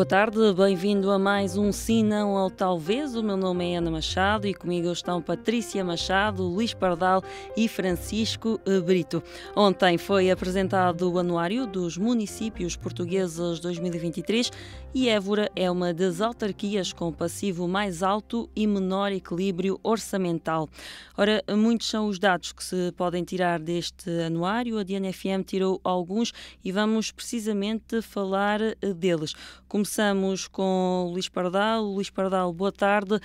Boa tarde, bem-vindo a mais um Sim, Não ou Talvez. O meu nome é Ana Machado e comigo estão Patrícia Machado, Luís Pardal e Francisco Brito. Ontem foi apresentado o Anuário dos Municípios Portugueses 2023 e Évora é uma das autarquias com passivo mais alto e menor equilíbrio orçamental. Ora, muitos são os dados que se podem tirar deste anuário. A DNFM tirou alguns e vamos precisamente falar deles. Começamos com o Luís Pardal. Luís Pardal, boa tarde,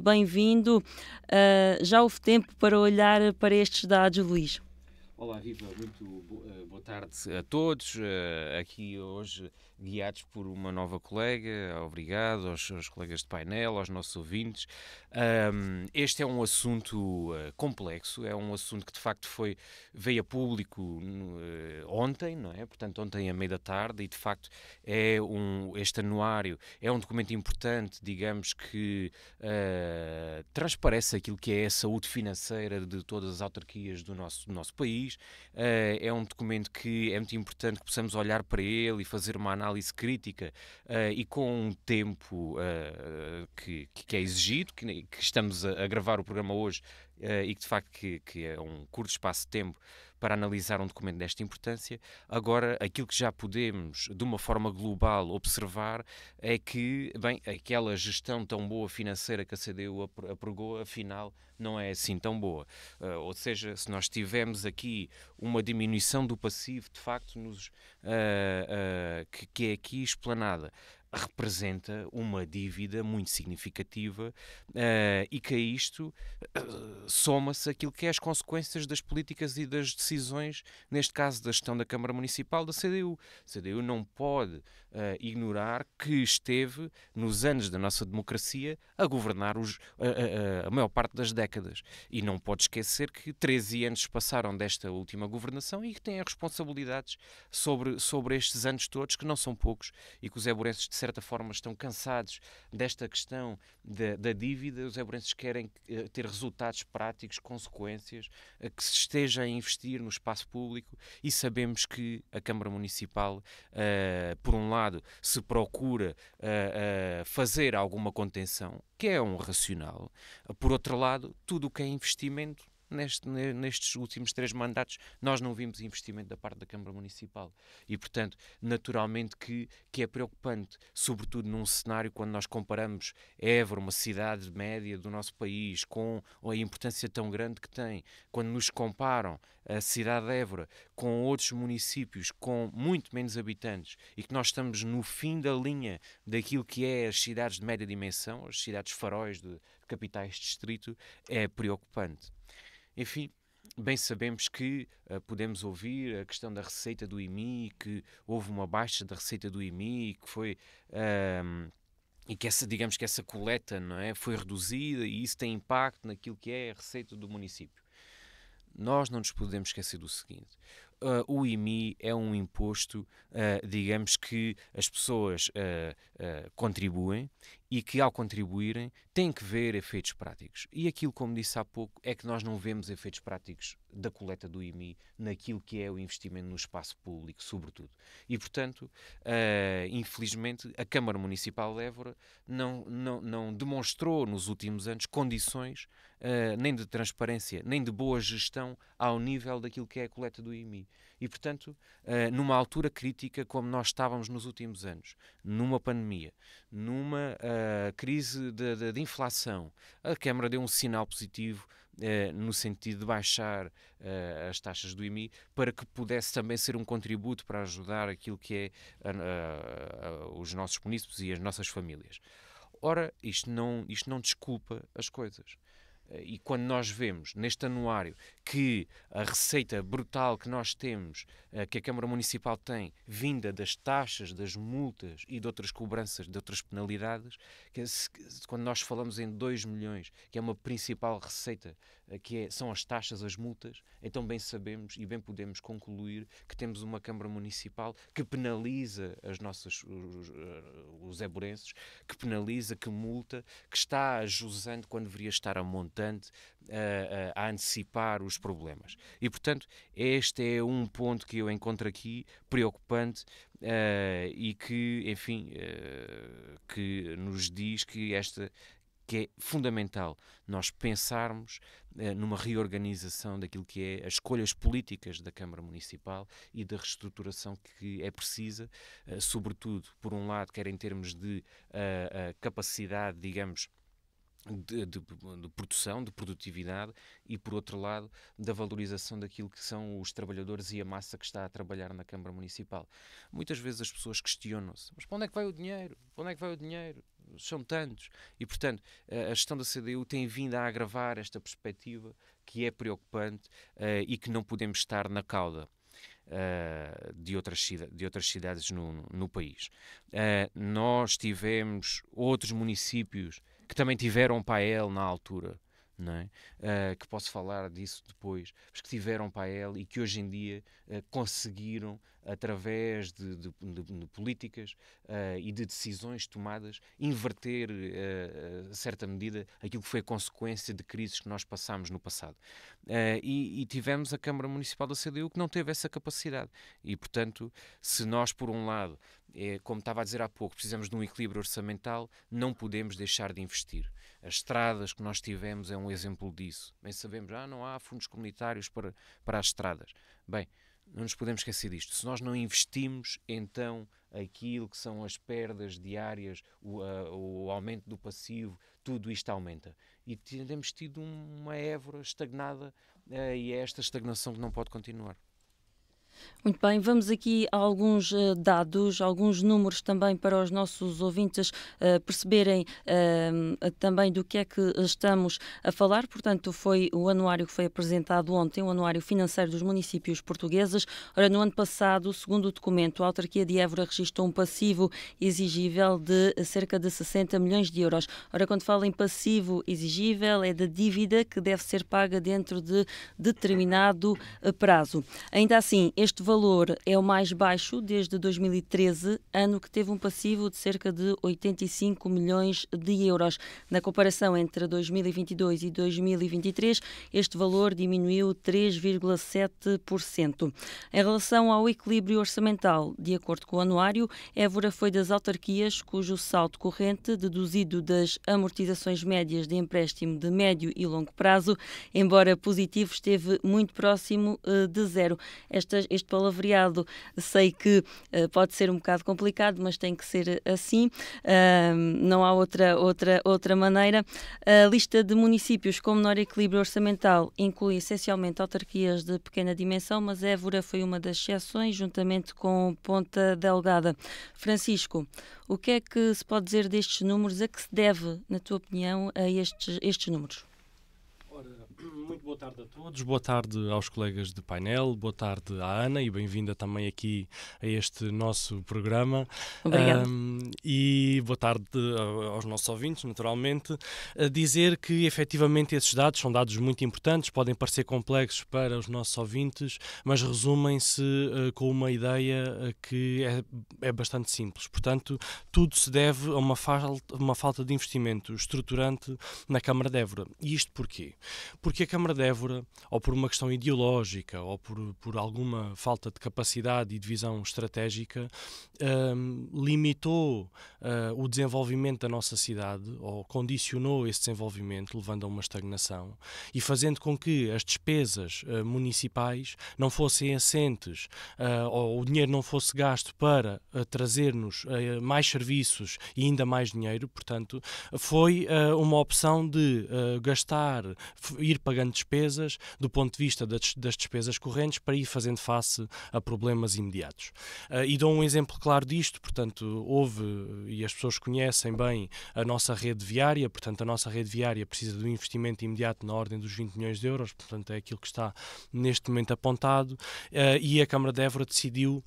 bem-vindo. Já houve tempo para olhar para estes dados, Luís? Olá, viva, muito boa tarde a todos. Aqui hoje guiados por uma nova colega. Obrigado aos colegas de painel, aos nossos ouvintes. Este é um assunto complexo, é um assunto que de facto veio a público ontem, não é? Portanto, ontem à meia da tarde, e de facto este anuário é um documento importante, digamos que transparece aquilo que é a saúde financeira de todas as autarquias do nosso país. É um documento que é muito importante que possamos olhar para ele e fazer uma análise crítica e com um tempo que é exigido, que estamos a gravar o programa hoje e que de facto que é um curto espaço de tempo para analisar um documento desta importância. Agora, aquilo que já podemos, de uma forma global, observar é que, bem, aquela gestão tão boa financeira que a CDU apregou, afinal, não é assim tão boa. Ou seja, se nós tivermos aqui uma diminuição do passivo, de facto, que é aqui explanada, representa uma dívida muito significativa e que a isto soma-se aquilo que é as consequências das políticas e das decisões, neste caso da gestão da Câmara Municipal da CDU. A CDU não pode ignorar que esteve, nos anos da nossa democracia, a governar a maior parte das décadas. E não pode esquecer que 13 anos passaram desta última governação e que têm responsabilidades sobre estes anos todos, que não são poucos, e que os évorenses, de certa forma, estão cansados desta questão da dívida. Os évorenses querem ter resultados práticos, consequências, que se esteja a investir no espaço público, e sabemos que a Câmara Municipal, por um lado, se procura fazer alguma contenção, que é um racional. Por outro lado, tudo o que é investimento, nestes últimos 3 mandatos, nós não vimos investimento da parte da Câmara Municipal. E, portanto, naturalmente que é preocupante, sobretudo num cenário quando nós comparamos Évora, uma cidade média do nosso país, com a importância tão grande que tem. Quando nos comparam a cidade de Évora com outros municípios com muito menos habitantes, e que nós estamos no fim da linha daquilo que é as cidades de média dimensão, as cidades faróis de capitais de distrito, é preocupante. Enfim, bem sabemos que podemos ouvir a questão da receita do IMI, que houve uma baixa da receita do IMI, que foi... e que digamos que essa coleta, não é, foi reduzida, e isso tem impacto naquilo que é a receita do município. Nós não nos podemos esquecer do seguinte: o IMI é um imposto, digamos que as pessoas contribuem, e que, ao contribuírem, têm que ver efeitos práticos. E aquilo, como disse há pouco, é que nós não vemos efeitos práticos da coleta do IMI naquilo que é o investimento no espaço público, sobretudo. E, portanto, infelizmente, a Câmara Municipal de Évora não demonstrou nos últimos anos condições nem de transparência, nem de boa gestão ao nível daquilo que é a coleta do IMI. E, portanto, numa altura crítica como nós estávamos nos últimos anos, numa pandemia, numa crise de inflação, a Câmara deu um sinal positivo no sentido de baixar as taxas do IMI, para que pudesse também ser um contributo para ajudar aquilo que é os nossos munícipes e as nossas famílias. Ora, isto não desculpa as coisas. E quando nós vemos neste anuário que a receita brutal que nós temos, que a Câmara Municipal tem, vinda das taxas, das multas e de outras cobranças, de outras penalidades, quando nós falamos em 2 milhões, que é uma principal receita, são as taxas, as multas, então bem sabemos e bem podemos concluir que temos uma Câmara Municipal que penaliza os évorenses, que penaliza, que multa, que está a jusante quando deveria estar a montante, bastante a antecipar os problemas. E, portanto, este é um ponto que eu encontro aqui preocupante e que, enfim, que nos diz que é fundamental nós pensarmos numa reorganização daquilo que é as escolhas políticas da Câmara Municipal e da reestruturação que é precisa, sobretudo, por um lado, quer em termos de capacidade, digamos, de produção, de produtividade e, por outro lado, da valorização daquilo que são os trabalhadores e a massa que está a trabalhar na Câmara Municipal. Muitas vezes as pessoas questionam-se, mas para onde é que vai o dinheiro? Para onde é que vai o dinheiro? São tantos. E, portanto, a gestão da CDU tem vindo a agravar esta perspectiva que é preocupante e que não podemos estar na cauda de outras cidades no país. Nós tivemos outros municípios que também tiveram PAEL na altura, não é? Que posso falar disso depois, mas que tiveram PAEL e que hoje em dia conseguiram, através de políticas e de decisões tomadas, inverter, a certa medida, aquilo que foi a consequência de crises que nós passámos no passado. E tivemos a Câmara Municipal da CDU que não teve essa capacidade. E, portanto, se nós, por um lado, como estava a dizer há pouco, precisamos de um equilíbrio orçamental, não podemos deixar de investir. As estradas que nós tivemos é um exemplo disso. Bem sabemos, não há fundos comunitários para as estradas. Bem, não nos podemos esquecer disto. Se nós não investimos, então aquilo que são as perdas diárias, o aumento do passivo, tudo isto aumenta. E temos tido uma Évora estagnada e é esta estagnação que não pode continuar. Muito bem, vamos aqui a alguns dados, alguns números também para os nossos ouvintes perceberem também do que é que estamos a falar. Portanto, foi o anuário que foi apresentado ontem, o anuário financeiro dos municípios portugueses. Ora, no ano passado, segundo o documento, a autarquia de Évora registrou um passivo exigível de cerca de 60 milhões de euros. Ora, quando falo em passivo exigível, é da dívida que deve ser paga dentro de determinado prazo. Ainda assim, este valor é o mais baixo desde 2013, ano que teve um passivo de cerca de 85 milhões de euros. Na comparação entre 2022 e 2023, este valor diminuiu 3,7%. Em relação ao equilíbrio orçamental, de acordo com o anuário, Évora foi das autarquias cujo saldo corrente, deduzido das amortizações médias de empréstimo de médio e longo prazo, embora positivo, esteve muito próximo de zero. Este palavreado sei que pode ser um bocado complicado, mas tem que ser assim, não há outra maneira. A lista de municípios com menor equilíbrio orçamental inclui essencialmente autarquias de pequena dimensão, mas Évora foi uma das exceções, juntamente com Ponta Delgada. Francisco, o que é que se pode dizer destes números? A que se deve, na tua opinião, a estes números? Muito boa tarde a todos, boa tarde aos colegas de painel, boa tarde à Ana e bem-vinda também aqui a este nosso programa. Obrigada. E boa tarde aos nossos ouvintes, naturalmente. Dizer que efetivamente esses dados são dados muito importantes, podem parecer complexos para os nossos ouvintes, mas resumem-se com uma ideia que é bastante simples. Portanto, tudo se deve a uma falta de investimento estruturante na Câmara de Évora. E isto porquê? Porque a Câmara de Évora, ou por uma questão ideológica, ou por alguma falta de capacidade e de visão estratégica, limitou o desenvolvimento da nossa cidade, ou condicionou esse desenvolvimento, levando a uma estagnação, e fazendo com que as despesas municipais não fossem assentes, ou o dinheiro não fosse gasto para trazer-nos mais serviços e ainda mais dinheiro. Portanto, foi uma opção de gastar, ir pagando despesas do ponto de vista das despesas correntes para ir fazendo face a problemas imediatos. E dou um exemplo claro disto. Portanto, e as pessoas conhecem bem a nossa rede viária. Portanto, a nossa rede viária precisa de um investimento imediato na ordem dos 20 milhões de euros, portanto é aquilo que está neste momento apontado, e a Câmara de Évora decidiu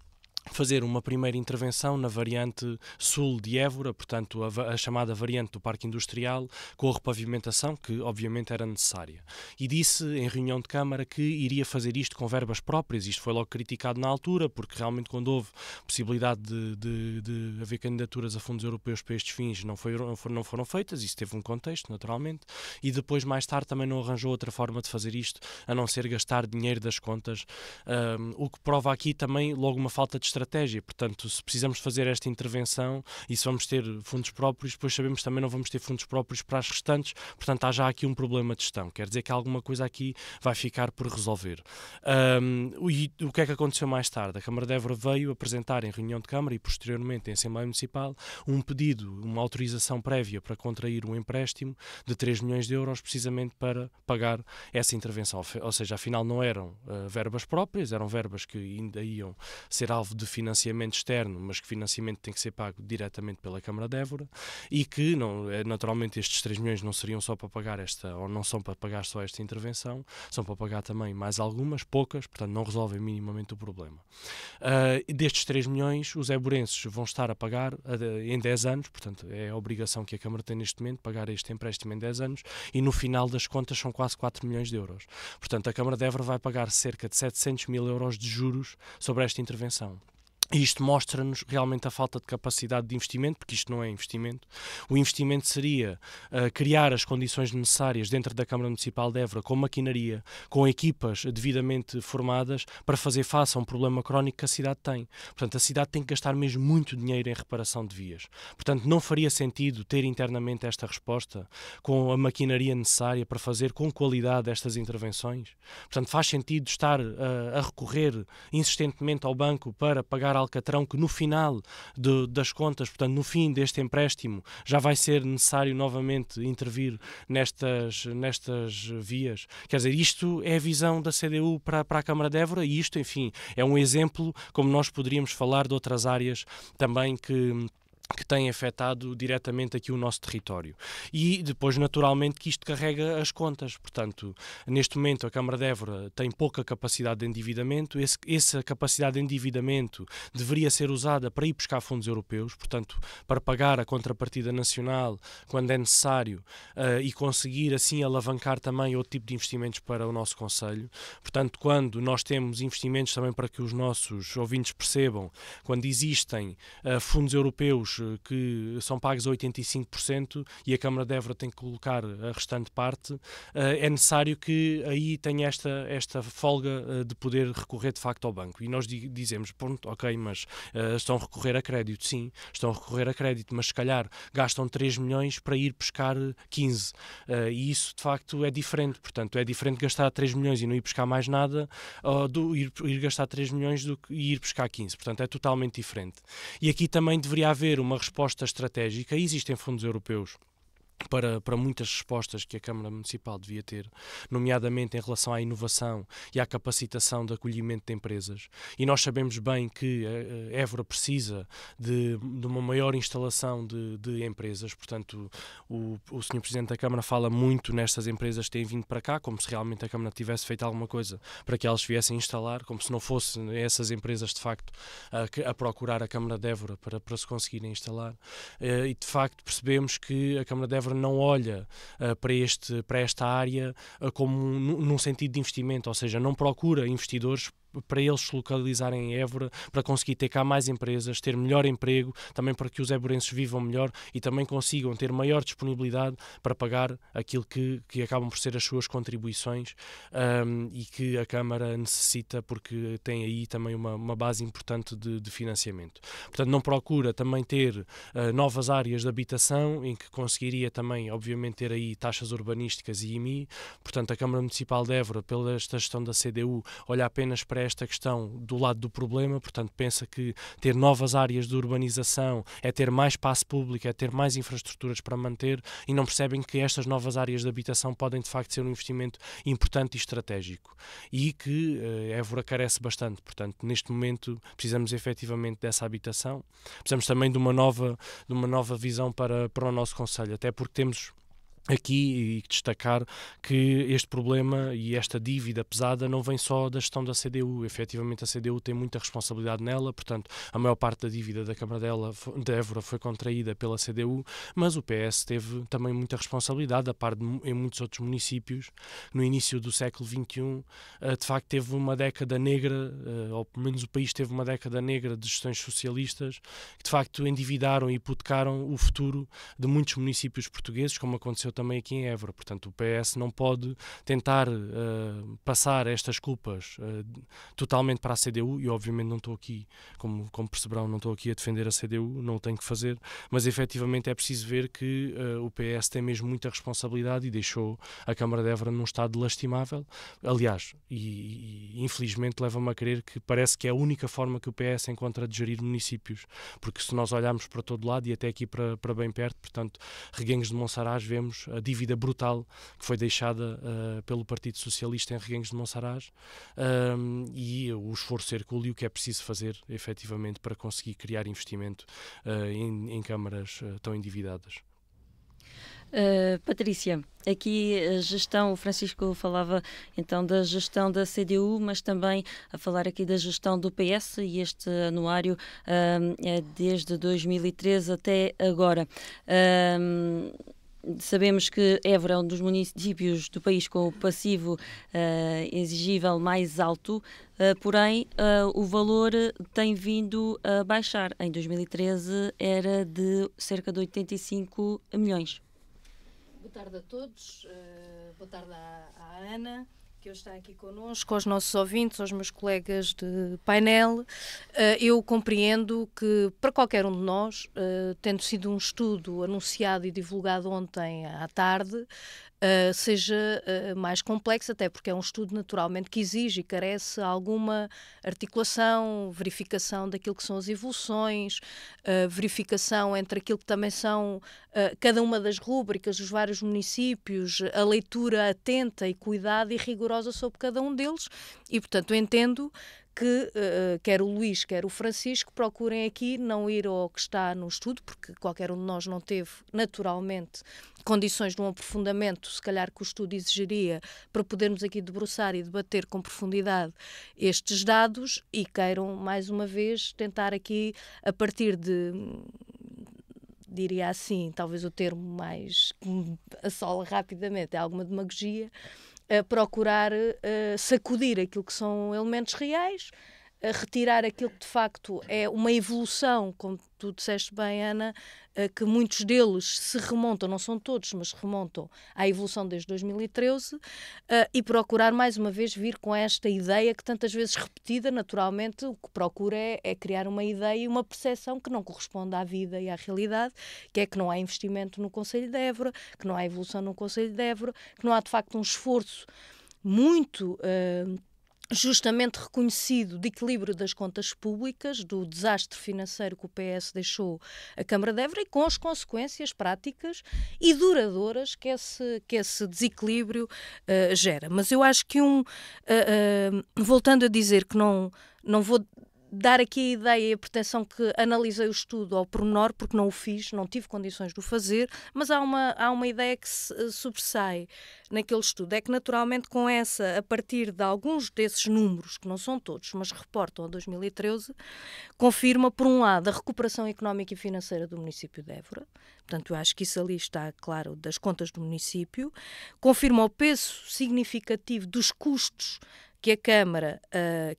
fazer uma primeira intervenção na variante sul de Évora, portanto a chamada variante do Parque Industrial, com a repavimentação que obviamente era necessária. E disse em reunião de Câmara que iria fazer isto com verbas próprias. Isto foi logo criticado na altura, porque realmente quando houve possibilidade de haver candidaturas a fundos europeus para estes fins não foram feitas. Isso teve um contexto, naturalmente, e depois mais tarde também não arranjou outra forma de fazer isto, a não ser gastar dinheiro das contas, o que prova aqui também logo uma falta de estratégia. Portanto, se precisamos fazer esta intervenção e se vamos ter fundos próprios, depois sabemos que também não vamos ter fundos próprios para as restantes, portanto há já aqui um problema de gestão, quer dizer que alguma coisa aqui vai ficar por resolver. E o que é que aconteceu mais tarde? A Câmara de Évora veio apresentar em reunião de Câmara e posteriormente em Assembleia Municipal um pedido, uma autorização prévia para contrair um empréstimo de 3 milhões de euros precisamente para pagar essa intervenção, ou seja, afinal não eram verbas próprias, eram verbas que ainda iam ser alvo de financiamento externo, mas que financiamento tem que ser pago diretamente pela Câmara de Évora e que, naturalmente, estes 3 milhões não seriam só para pagar ou não são para pagar só esta intervenção, são para pagar também mais algumas, poucas, portanto não resolvem minimamente o problema. Destes 3 milhões, os évorenses vão estar a pagar em 10 anos, portanto é a obrigação que a Câmara tem neste momento, pagar este empréstimo em 10 anos e no final das contas são quase 4 milhões de euros. Portanto, a Câmara de Évora vai pagar cerca de 700 mil euros de juros sobre esta intervenção. E isto mostra-nos realmente a falta de capacidade de investimento, porque isto não é investimento. O investimento seria criar as condições necessárias dentro da Câmara Municipal de Évora, com maquinaria, com equipas devidamente formadas, para fazer face a um problema crónico que a cidade tem. Portanto, a cidade tem que gastar mesmo muito dinheiro em reparação de vias. Portanto, não faria sentido ter internamente esta resposta com a maquinaria necessária para fazer com qualidade estas intervenções. Portanto, faz sentido estar a recorrer insistentemente ao banco para pagar alcatrão que no final das contas, portanto no fim deste empréstimo, já vai ser necessário novamente intervir nestas vias. Quer dizer, isto é a visão da CDU para a Câmara de Évora e isto, enfim, é um exemplo, como nós poderíamos falar de outras áreas também que têm afetado diretamente aqui o nosso território. E depois, naturalmente, que isto carrega as contas. Portanto, neste momento a Câmara de Évora tem pouca capacidade de endividamento. Essa capacidade de endividamento deveria ser usada para ir buscar fundos europeus, portanto, para pagar a contrapartida nacional quando é necessário e conseguir assim alavancar também outro tipo de investimentos para o nosso concelho. Portanto, quando nós temos investimentos também para que os nossos ouvintes percebam, quando existem fundos europeus que são pagos a 85% e a Câmara de Évora tem que colocar a restante parte, é necessário que aí tenha esta folga de poder recorrer de facto ao banco. E nós dizemos, pronto, ok, mas estão a recorrer a crédito, sim, estão a recorrer a crédito, mas se calhar gastam 3 milhões para ir pescar 15. E isso de facto é diferente, portanto é diferente gastar 3 milhões e não ir pescar mais nada, do ir gastar 3 milhões do que ir pescar 15, portanto é totalmente diferente. E aqui também deveria haver uma resposta estratégica. Existem fundos europeus para muitas respostas que a Câmara Municipal devia ter, nomeadamente em relação à inovação e à capacitação de acolhimento de empresas. E nós sabemos bem que Évora precisa de uma maior instalação de empresas, portanto o Sr. Presidente da Câmara fala muito nestas empresas que têm vindo para cá, como se realmente a Câmara tivesse feito alguma coisa para que elas viessem instalar, como se não fossem essas empresas de facto a procurar a Câmara de Évora para se conseguirem instalar. E de facto percebemos que a Câmara de Évora não olha para esta área como num sentido de investimento, ou seja, não procura investidores para eles se localizarem em Évora, para conseguir ter cá mais empresas, ter melhor emprego, também para que os évorenses vivam melhor e também consigam ter maior disponibilidade para pagar aquilo que acabam por ser as suas contribuições e que a Câmara necessita, porque tem aí também uma base importante de financiamento. Portanto, não procura também ter novas áreas de habitação em que conseguiria também, obviamente, ter aí taxas urbanísticas e IMI. Portanto, a Câmara Municipal de Évora, pela esta gestão da CDU, olha apenas para esta questão do lado do problema, portanto pensa que ter novas áreas de urbanização é ter mais espaço público, é ter mais infraestruturas para manter e não percebem que estas novas áreas de habitação podem de facto ser um investimento importante e estratégico e que Évora carece bastante. Portanto, neste momento precisamos efetivamente dessa habitação, precisamos também de uma nova visão para o nosso concelho, até porque temos aqui e destacar que este problema e esta dívida pesada não vem só da gestão da CDU. Efetivamente a CDU tem muita responsabilidade nela, portanto a maior parte da dívida da Câmara de Évora foi contraída pela CDU, mas o PS teve também muita responsabilidade, a par de em muitos outros municípios. No início do século XXI, de facto teve uma década negra, ou pelo menos o país teve uma década negra de gestões socialistas, que de facto endividaram e hipotecaram o futuro de muitos municípios portugueses, como aconteceu também aqui em Évora. Portanto, o PS não pode tentar passar estas culpas totalmente para a CDU, e obviamente não estou aqui, como perceberão, não estou aqui a defender a CDU, não o tenho que fazer, mas efetivamente é preciso ver que o PS tem mesmo muita responsabilidade e deixou a Câmara de Évora num estado lastimável. Aliás, e infelizmente leva-me a crer que parece que é a única forma que o PS encontra de gerir municípios, porque se nós olharmos para todo lado e até aqui para bem perto, portanto, Reguengos de Monsaraz, vemos a dívida brutal que foi deixada pelo Partido Socialista em Reguengos de Monsaraz, e o esforço hercúleo que é preciso fazer, efetivamente, para conseguir criar investimento em câmaras tão endividadas. Patrícia, aqui a gestão, o Francisco falava então da gestão da CDU, mas também a falar aqui da gestão do PS, e este anuário é desde 2013 até agora. Sabemos que Évora é um dos municípios do país com o passivo exigível mais alto, porém o valor tem vindo a baixar. Em 2013 era de cerca de 85 milhões. Boa tarde a todos, boa tarde à Ana, que hoje está aqui connosco, aos nossos ouvintes, aos meus colegas de painel. Eu compreendo que, para qualquer um de nós, tendo sido um estudo anunciado e divulgado ontem à tarde, seja mais complexo, até porque é um estudo naturalmente que exige e carece alguma articulação, verificação daquilo que são as evoluções, verificação entre aquilo que também são cada uma das rúbricas dos vários municípios, a leitura atenta e cuidada e rigorosa sobre cada um deles, e portanto eu entendo que quer o Luís, quer o Francisco, procurem aqui não ir ao que está no estudo, porque qualquer um de nós não teve, naturalmente, condições de um aprofundamento, se calhar que o estudo exigiria, para podermos aqui debruçar e debater com profundidade estes dados, e queiram, mais uma vez, tentar aqui, a partir de, diria assim, talvez o termo mais que me assola rapidamente, é alguma demagogia, procurar sacudir aquilo que são elementos reais, retirar aquilo que de facto é uma evolução, como tu disseste bem, Ana, que muitos deles se remontam, não são todos, mas remontam à evolução desde 2013, e procurar mais uma vez vir com esta ideia que tantas vezes repetida, naturalmente, o que procura é criar uma ideia e uma percepção que não corresponde à vida e à realidade, que é que não há investimento no Concelho de Évora, que não há evolução no Concelho de Évora, que não há de facto um esforço muito justamente reconhecido de equilíbrio das contas públicas, do desastre financeiro que o PS deixou a Câmara de Évora, e com as consequências práticas e duradouras que esse desequilíbrio gera. Mas eu acho que voltando a dizer que não vou dar aqui a ideia e a pretensão que analisei o estudo ao pormenor, porque não o fiz, não tive condições de o fazer, mas há uma ideia que se sobressai naquele estudo, é que naturalmente com essa, a partir de alguns desses números, que não são todos, mas reportam a 2013, confirma, por um lado, a recuperação económica e financeira do município de Évora, portanto eu acho que isso ali está claro das contas do município, confirma o peso significativo dos custos que a Câmara,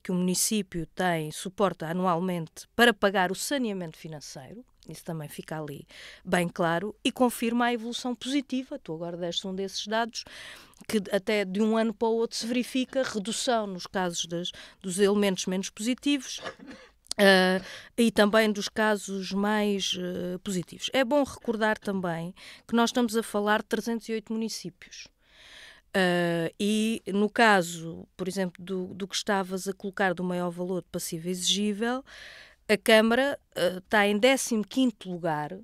que o município suporta anualmente para pagar o saneamento financeiro, isso também fica ali bem claro, e confirma a evolução positiva, tu agora deste um desses dados, que até de um ano para o outro se verifica redução nos casos dos elementos menos positivos, e também dos casos mais positivos. É bom recordar também que nós estamos a falar de 308 municípios. E no caso, por exemplo, do que estavas a colocar do maior valor de passivo exigível, a Câmara está em 15º lugar,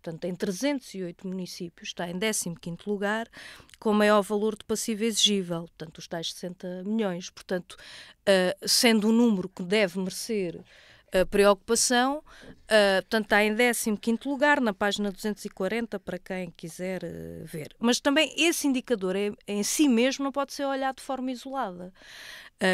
portanto em 308 municípios está em 15º lugar, com maior valor de passivo exigível, portanto os tais 60 milhões, portanto sendo um número que deve merecer preocupação. Portanto, está em 15º lugar, na página 240, para quem quiser ver. Mas também esse indicador em si mesmo não pode ser olhado de forma isolada.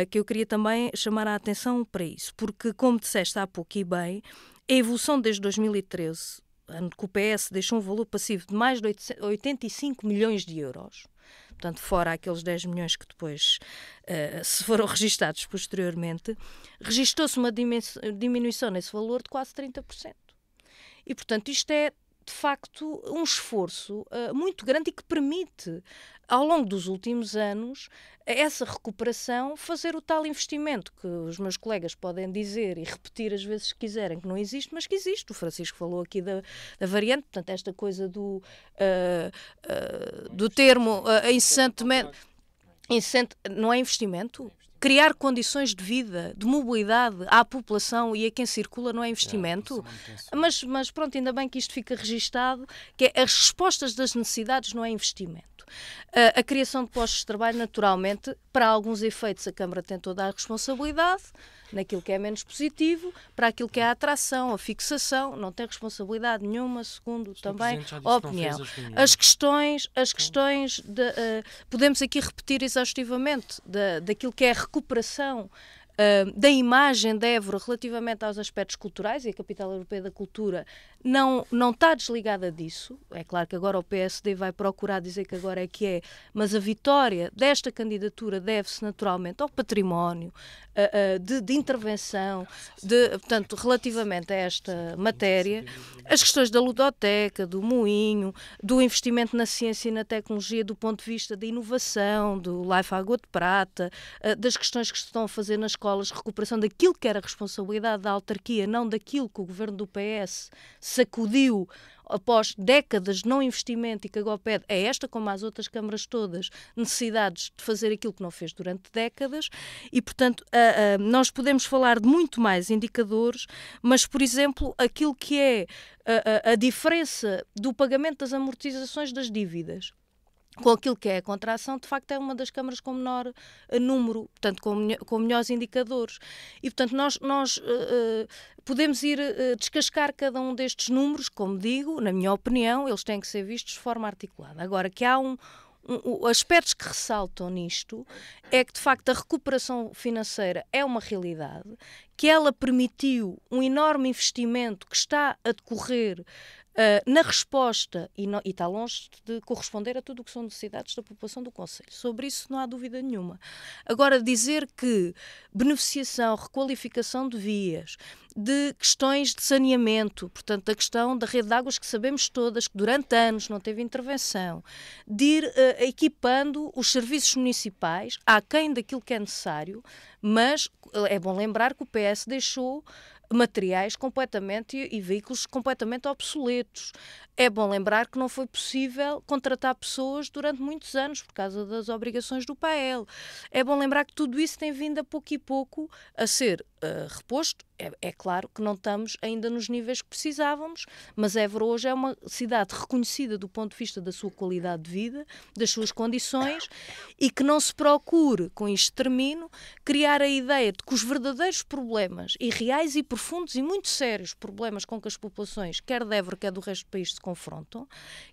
Que eu queria também chamar a atenção para isso, porque, como disseste há pouco e bem, a evolução desde 2013, ano que o PS deixou um valor passivo de mais de 85 milhões de euros, portanto, fora aqueles 10 milhões que depois se foram registados posteriormente, registou-se uma diminuição nesse valor de quase 30%. E, portanto, isto é, de facto, um esforço muito grande e que permite, ao longo dos últimos anos, essa recuperação, fazer o tal investimento que os meus colegas podem dizer e repetir as vezes que quiserem que não existe, mas que existe. O Francisco falou aqui da variante, portanto, esta coisa do termo incessantemente... Não é investimento? Criar condições de vida, de mobilidade à população e a quem circula não é investimento? Mas pronto, ainda bem que isto fica registado, que é as respostas das necessidades não é investimento. A criação de postos de trabalho, naturalmente, para alguns efeitos a Câmara tem toda a responsabilidade, naquilo que é menos positivo, para aquilo que é a atração, a fixação, não tem responsabilidade nenhuma, segundo também a opinião. As questões podemos aqui repetir exaustivamente daquilo que é a recuperação da imagem de Évora relativamente aos aspectos culturais, e a Capital Europeia da Cultura não está desligada disso. É claro que agora o PSD vai procurar dizer que agora é que é, mas a vitória desta candidatura deve-se naturalmente ao património de intervenção, portanto, relativamente a esta matéria, as questões da ludoteca, do moinho, do investimento na ciência e na tecnologia do ponto de vista da inovação, do Life Água de Prata, das questões que se estão a fazer nas escolas, recuperação daquilo que era a responsabilidade da autarquia, não daquilo que o governo do PS sacudiu após décadas de não investimento e que agora pede a esta, como às outras câmaras todas, necessidades de fazer aquilo que não fez durante décadas e, portanto, nós podemos falar de muito mais indicadores, mas, por exemplo, aquilo que é a diferença do pagamento das amortizações das dívidas com aquilo que é a contração, de facto é uma das câmaras com menor número, portanto com melhores indicadores. E, portanto, nós podemos ir descascar cada um destes números, como digo, na minha opinião, eles têm que ser vistos de forma articulada. Agora, que há aspectos que ressaltam nisto é que, de facto, a recuperação financeira é uma realidade, que ela permitiu um enorme investimento que está a decorrer na resposta, e está longe de corresponder a tudo o que são necessidades da população do Conselho. Sobre isso não há dúvida nenhuma. Agora, dizer que beneficiação, requalificação de vias, de questões de saneamento, portanto, da questão da rede de águas que sabemos todas que durante anos não teve intervenção, de ir equipando os serviços municipais aquém daquilo que é necessário, mas é bom lembrar que o PS deixou materiais completamente e veículos completamente obsoletos. É bom lembrar que não foi possível contratar pessoas durante muitos anos por causa das obrigações do PAEL. É bom lembrar que tudo isso tem vindo a pouco e pouco a ser reposto. É claro que não estamos ainda nos níveis que precisávamos, mas Évora hoje é uma cidade reconhecida do ponto de vista da sua qualidade de vida, das suas condições, e que não se procure, com isto termino, criar a ideia de que os verdadeiros problemas, e reais e profundos e muito sérios problemas com que as populações, quer de Évora, quer do resto do país, se confrontam,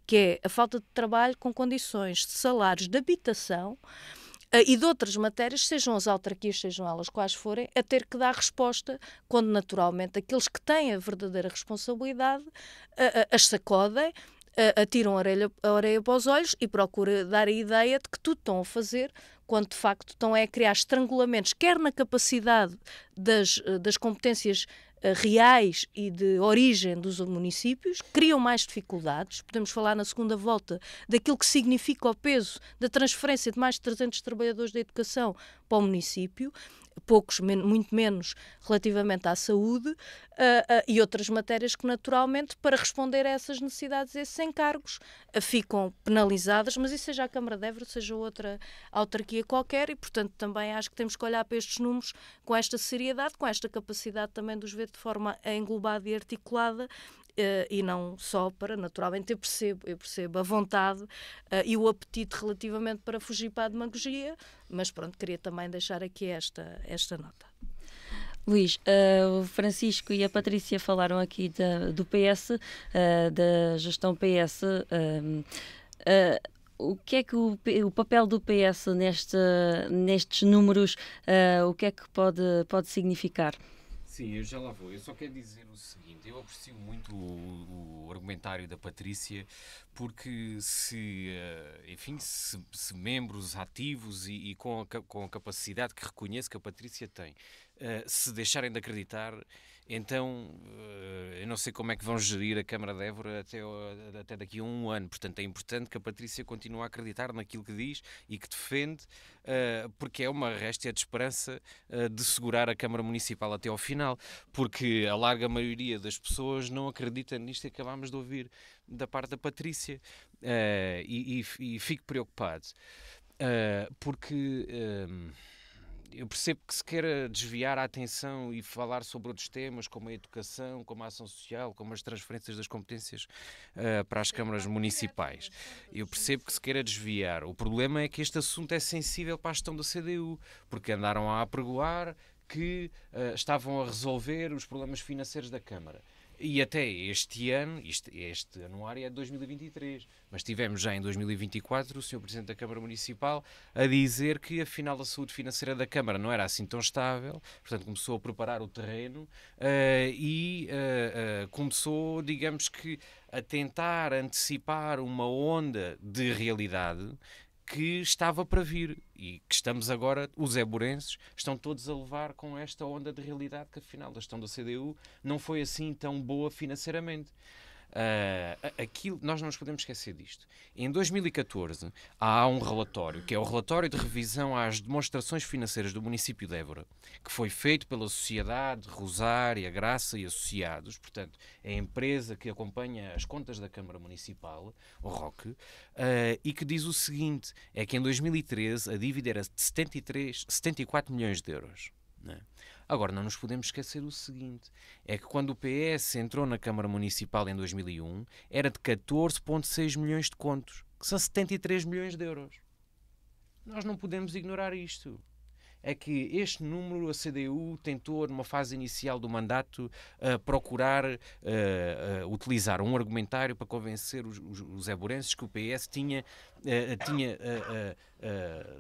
que é a falta de trabalho com condições de salários, de habitação, e de outras matérias, sejam as autarquias, sejam elas quais forem, a ter que dar resposta, quando naturalmente aqueles que têm a verdadeira responsabilidade as sacodem, atiram a orelha para os olhos e procuram dar a ideia de que tudo estão a fazer, quando de facto estão a criar estrangulamentos, quer na capacidade das competências reais e de origem dos municípios, criam mais dificuldades. Podemos falar na segunda volta daquilo que significa o peso da transferência de mais de 300 trabalhadores da educação para o município, muito menos relativamente à saúde, e outras matérias que naturalmente, para responder a essas necessidades, esses encargos ficam penalizadas, mas isso seja a Câmara de Évora, seja outra autarquia qualquer, e portanto também acho que temos que olhar para estes números com esta seriedade, com esta capacidade também de os ver de forma englobada e articulada, e não só para, naturalmente, eu percebo a vontade e o apetite relativamente para fugir para a demagogia, mas pronto, queria também deixar aqui esta nota. Luís, o Francisco e a Patrícia falaram aqui do PS, da gestão PS. O que é que o papel do PS nestes números, o que é que pode significar? Sim, eu já lá vou. Eu só quero dizer o seguinte, eu aprecio muito o argumentário da Patrícia, porque se membros ativos e com a capacidade que reconheço que a Patrícia tem, se deixarem de acreditar, então eu não sei como é que vão gerir a Câmara de Évora até daqui a um ano. Portanto, é importante que a Patrícia continue a acreditar naquilo que diz e que defende, porque é uma réstia de esperança de segurar a Câmara Municipal até ao final, porque a larga maioria das pessoas não acredita nisto que acabámos de ouvir da parte da Patrícia, e fico preocupado, porque eu percebo que se queira desviar a atenção e falar sobre outros temas, como a educação, como a ação social, como as transferências das competências para as câmaras municipais. Eu percebo que se queira desviar. O problema é que este assunto é sensível para a gestão da CDU, porque andaram a apregoar que estavam a resolver os problemas financeiros da Câmara. E até este ano, este anuário é de 2023, mas tivemos já em 2024 o Sr. Presidente da Câmara Municipal a dizer que afinal a saúde financeira da Câmara não era assim tão estável, portanto começou a preparar o terreno e começou, digamos que, a tentar antecipar uma onda de realidade que estava para vir e que estamos agora, os éborenses, estão todos a levar com esta onda de realidade que afinal a gestão da CDU não foi assim tão boa financeiramente. Nós não nos podemos esquecer disto. Em 2014 há um relatório, que é o relatório de revisão às demonstrações financeiras do município de Évora, que foi feito pela Sociedade Rosária, Graça e Associados, portanto é a empresa que acompanha as contas da Câmara Municipal, o ROC, e que diz o seguinte, é que em 2013 a dívida era de 74 milhões de euros. Não é? Agora, não nos podemos esquecer o seguinte, é que quando o PS entrou na Câmara Municipal em 2001, era de 14,6 milhões de contos, que são 73 milhões de euros. Nós não podemos ignorar isto. É que este número a CDU tentou, numa fase inicial do mandato, procurar utilizar um argumentário para convencer os éborenses que o PS tinha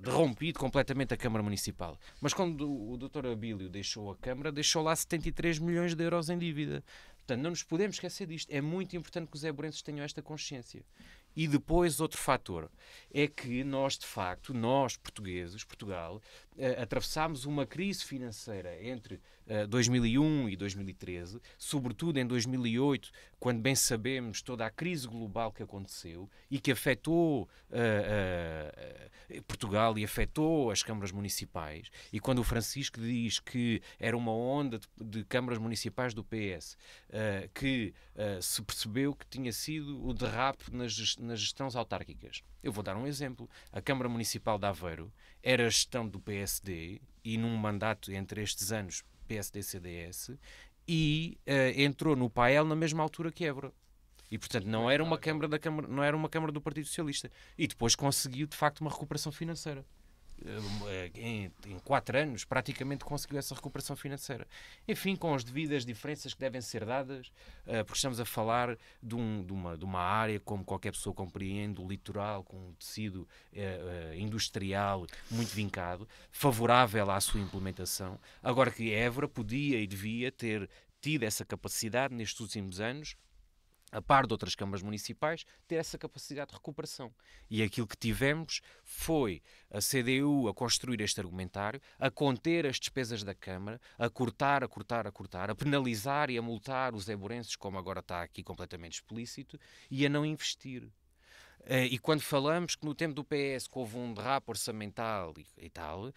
derrompido completamente a Câmara Municipal. Mas quando o Dr. Abílio deixou a Câmara, deixou lá 73 milhões de euros em dívida. Portanto, não nos podemos esquecer disto. É muito importante que os éborenses tenham esta consciência. E depois outro fator é que nós, de facto, nós portugueses, Portugal, atravessámos uma crise financeira entre 2001 e 2013, sobretudo em 2008, quando bem sabemos toda a crise global que aconteceu e que afetou Portugal e afetou as câmaras municipais. E quando o Francisco diz que era uma onda de câmaras municipais do PS que se percebeu que tinha sido o derrape nas gestões autárquicas. Eu vou dar um exemplo. A Câmara Municipal de Aveiro era a gestão do PSD e num mandato entre estes anos PSD-CDS e entrou no PAEL na mesma altura que Évora. E, portanto, não era uma Câmara do Partido Socialista. E depois conseguiu, de facto, uma recuperação financeira. Em 4 anos praticamente conseguiu essa recuperação financeira, enfim, com as devidas diferenças que devem ser dadas, porque estamos a falar de uma área, como qualquer pessoa compreende, o litoral, com um tecido industrial muito vincado, favorável à sua implementação. Agora que Évora podia e devia ter tido essa capacidade nestes últimos anos, a par de outras câmaras municipais, ter essa capacidade de recuperação. E aquilo que tivemos foi a CDU a construir este argumentário, a conter as despesas da Câmara, a cortar, a penalizar e a multar os éborenses, como agora está aqui completamente explícito, e a não investir. E quando falamos que no tempo do PS houve um derrape orçamental e tal,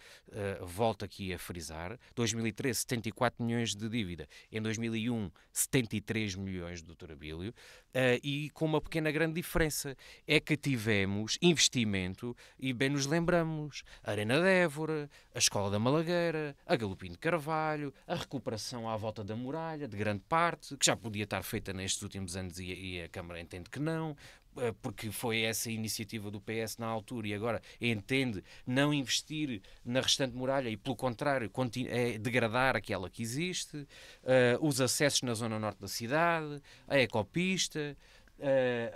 volto aqui a frisar, 2013 74 milhões de dívida, em 2001 73 milhões do Dr. Abílio, e com uma pequena grande diferença, é que tivemos investimento, e bem nos lembramos, a Arena de Évora, a Escola da Malagueira, a Galopim de Carvalho, a recuperação à volta da muralha, de grande parte, que já podia estar feita nestes últimos anos e a Câmara entende que não. porque foi essa a iniciativa do PS na altura e agora entende não investir na restante muralha e, pelo contrário, degradar aquela que existe, os acessos na zona norte da cidade, a ecopista,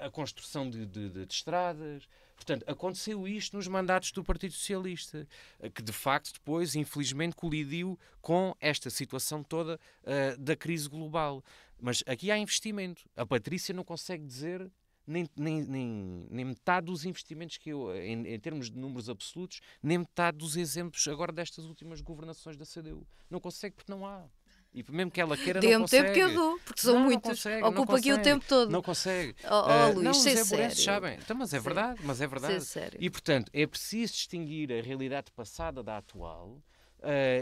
a construção de estradas. Portanto, aconteceu isto nos mandatos do Partido Socialista, que de facto depois, infelizmente, colidiu com esta situação toda da crise global. Mas aqui há investimento. A Patrícia não consegue dizer nem metade dos investimentos que eu, em termos de números absolutos, nem metade dos exemplos agora destas últimas governações da CDU. Não consegue porque não há. E mesmo que ela queira, não consegue. Dê-me tempo que eu dou, porque são muitos. Ocupa aqui o tempo todo. Não consegue. Luís, não, isso é Zé sério. Borenses sabem. Então, mas é verdade, Isso é sério. E, portanto, é preciso distinguir a realidade passada da atual.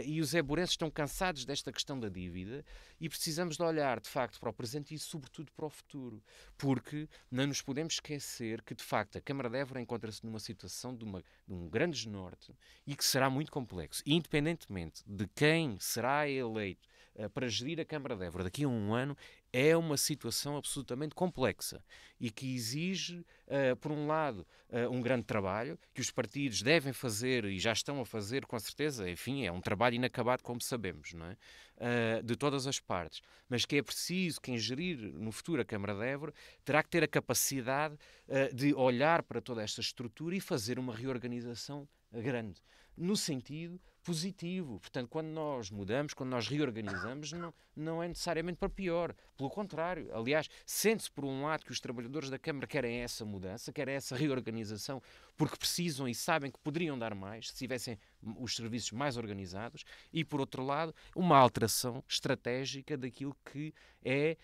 E os Zé-Borenses estão cansados desta questão da dívida e precisamos de olhar, de facto, para o presente e, sobretudo, para o futuro. Porque não nos podemos esquecer que, de facto, a Câmara de Évora encontra-se numa situação de um grande desnorte e que será muito complexo. E, independentemente de quem será eleito para gerir a Câmara de Évora daqui a um ano, é uma situação absolutamente complexa e que exige, por um lado, um grande trabalho que os partidos devem fazer e já estão a fazer, com certeza. Enfim, é um trabalho inacabado, como sabemos, não é? De todas as partes. Mas que é preciso, quem gerir no futuro a Câmara de Évora, terá que ter a capacidade de olhar para toda esta estrutura e fazer uma reorganização grande, no sentido positivo. Portanto, quando nós mudamos, quando nós reorganizamos, não é necessariamente para pior. Pelo contrário. Aliás, sente-se por um lado que os trabalhadores da Câmara querem essa mudança, querem essa reorganização, porque precisam e sabem que poderiam dar mais se tivessem os serviços mais organizados, e por outro lado, uma alteração estratégica daquilo que é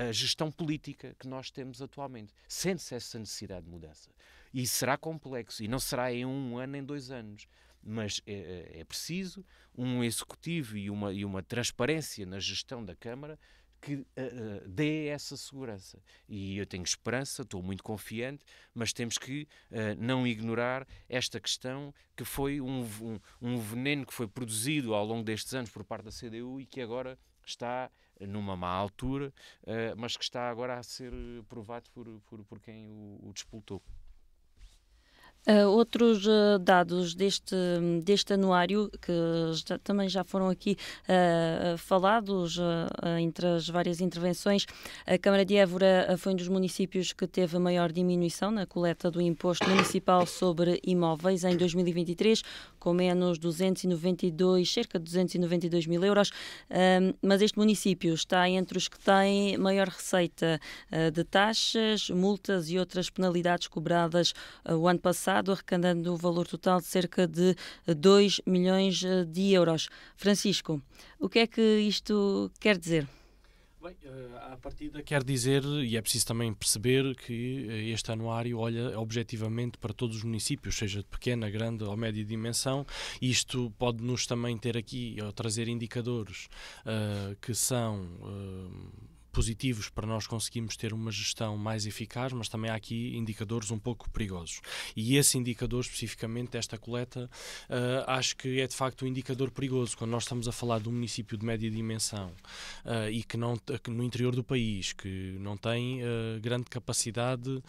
a gestão política que nós temos atualmente. Sente-se essa necessidade de mudança. E será complexo, e não será em um ano, nem 2 anos. Mas é preciso um executivo e uma transparência na gestão da Câmara que dê essa segurança. E eu tenho esperança, estou muito confiante, mas temos que não ignorar esta questão que foi um veneno que foi produzido ao longo destes anos por parte da CDU e que agora está numa má altura, mas que está agora a ser provado por quem o despoltou. Outros dados deste anuário, que também já foram aqui falados entre as várias intervenções. A Câmara de Évora foi um dos municípios que teve a maior diminuição na coleta do imposto municipal sobre imóveis em 2023, com menos cerca de 292 mil euros, mas este município está entre os que têm maior receita de taxas, multas e outras penalidades cobradas o ano passado, arrecadando o valor total de cerca de 2 milhões de euros. Francisco, o que é que isto quer dizer? Bem, à partida quer dizer, e é preciso também perceber que este anuário olha objetivamente para todos os municípios, seja de pequena, grande ou média dimensão. Isto pode-nos também ter aqui, trazer indicadores que são positivos para nós conseguirmos ter uma gestão mais eficaz, mas também há aqui indicadores um pouco perigosos. E esse indicador, especificamente desta coleta, acho que é de facto um indicador perigoso. Quando nós estamos a falar de um município de média dimensão e que no interior do país, que não tem grande capacidade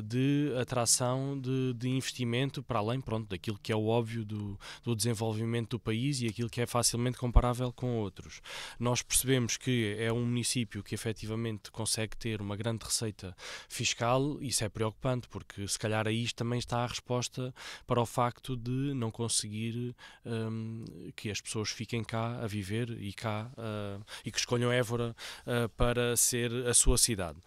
de atração de investimento, para além, daquilo que é o óbvio do desenvolvimento do país e aquilo que é facilmente comparável com outros. Nós percebemos que é um município que efetivamente consegue ter uma grande receita fiscal. Isso é preocupante, porque se calhar aí também está a resposta para o facto de não conseguir que as pessoas fiquem cá a viver e que escolham Évora para ser a sua cidade.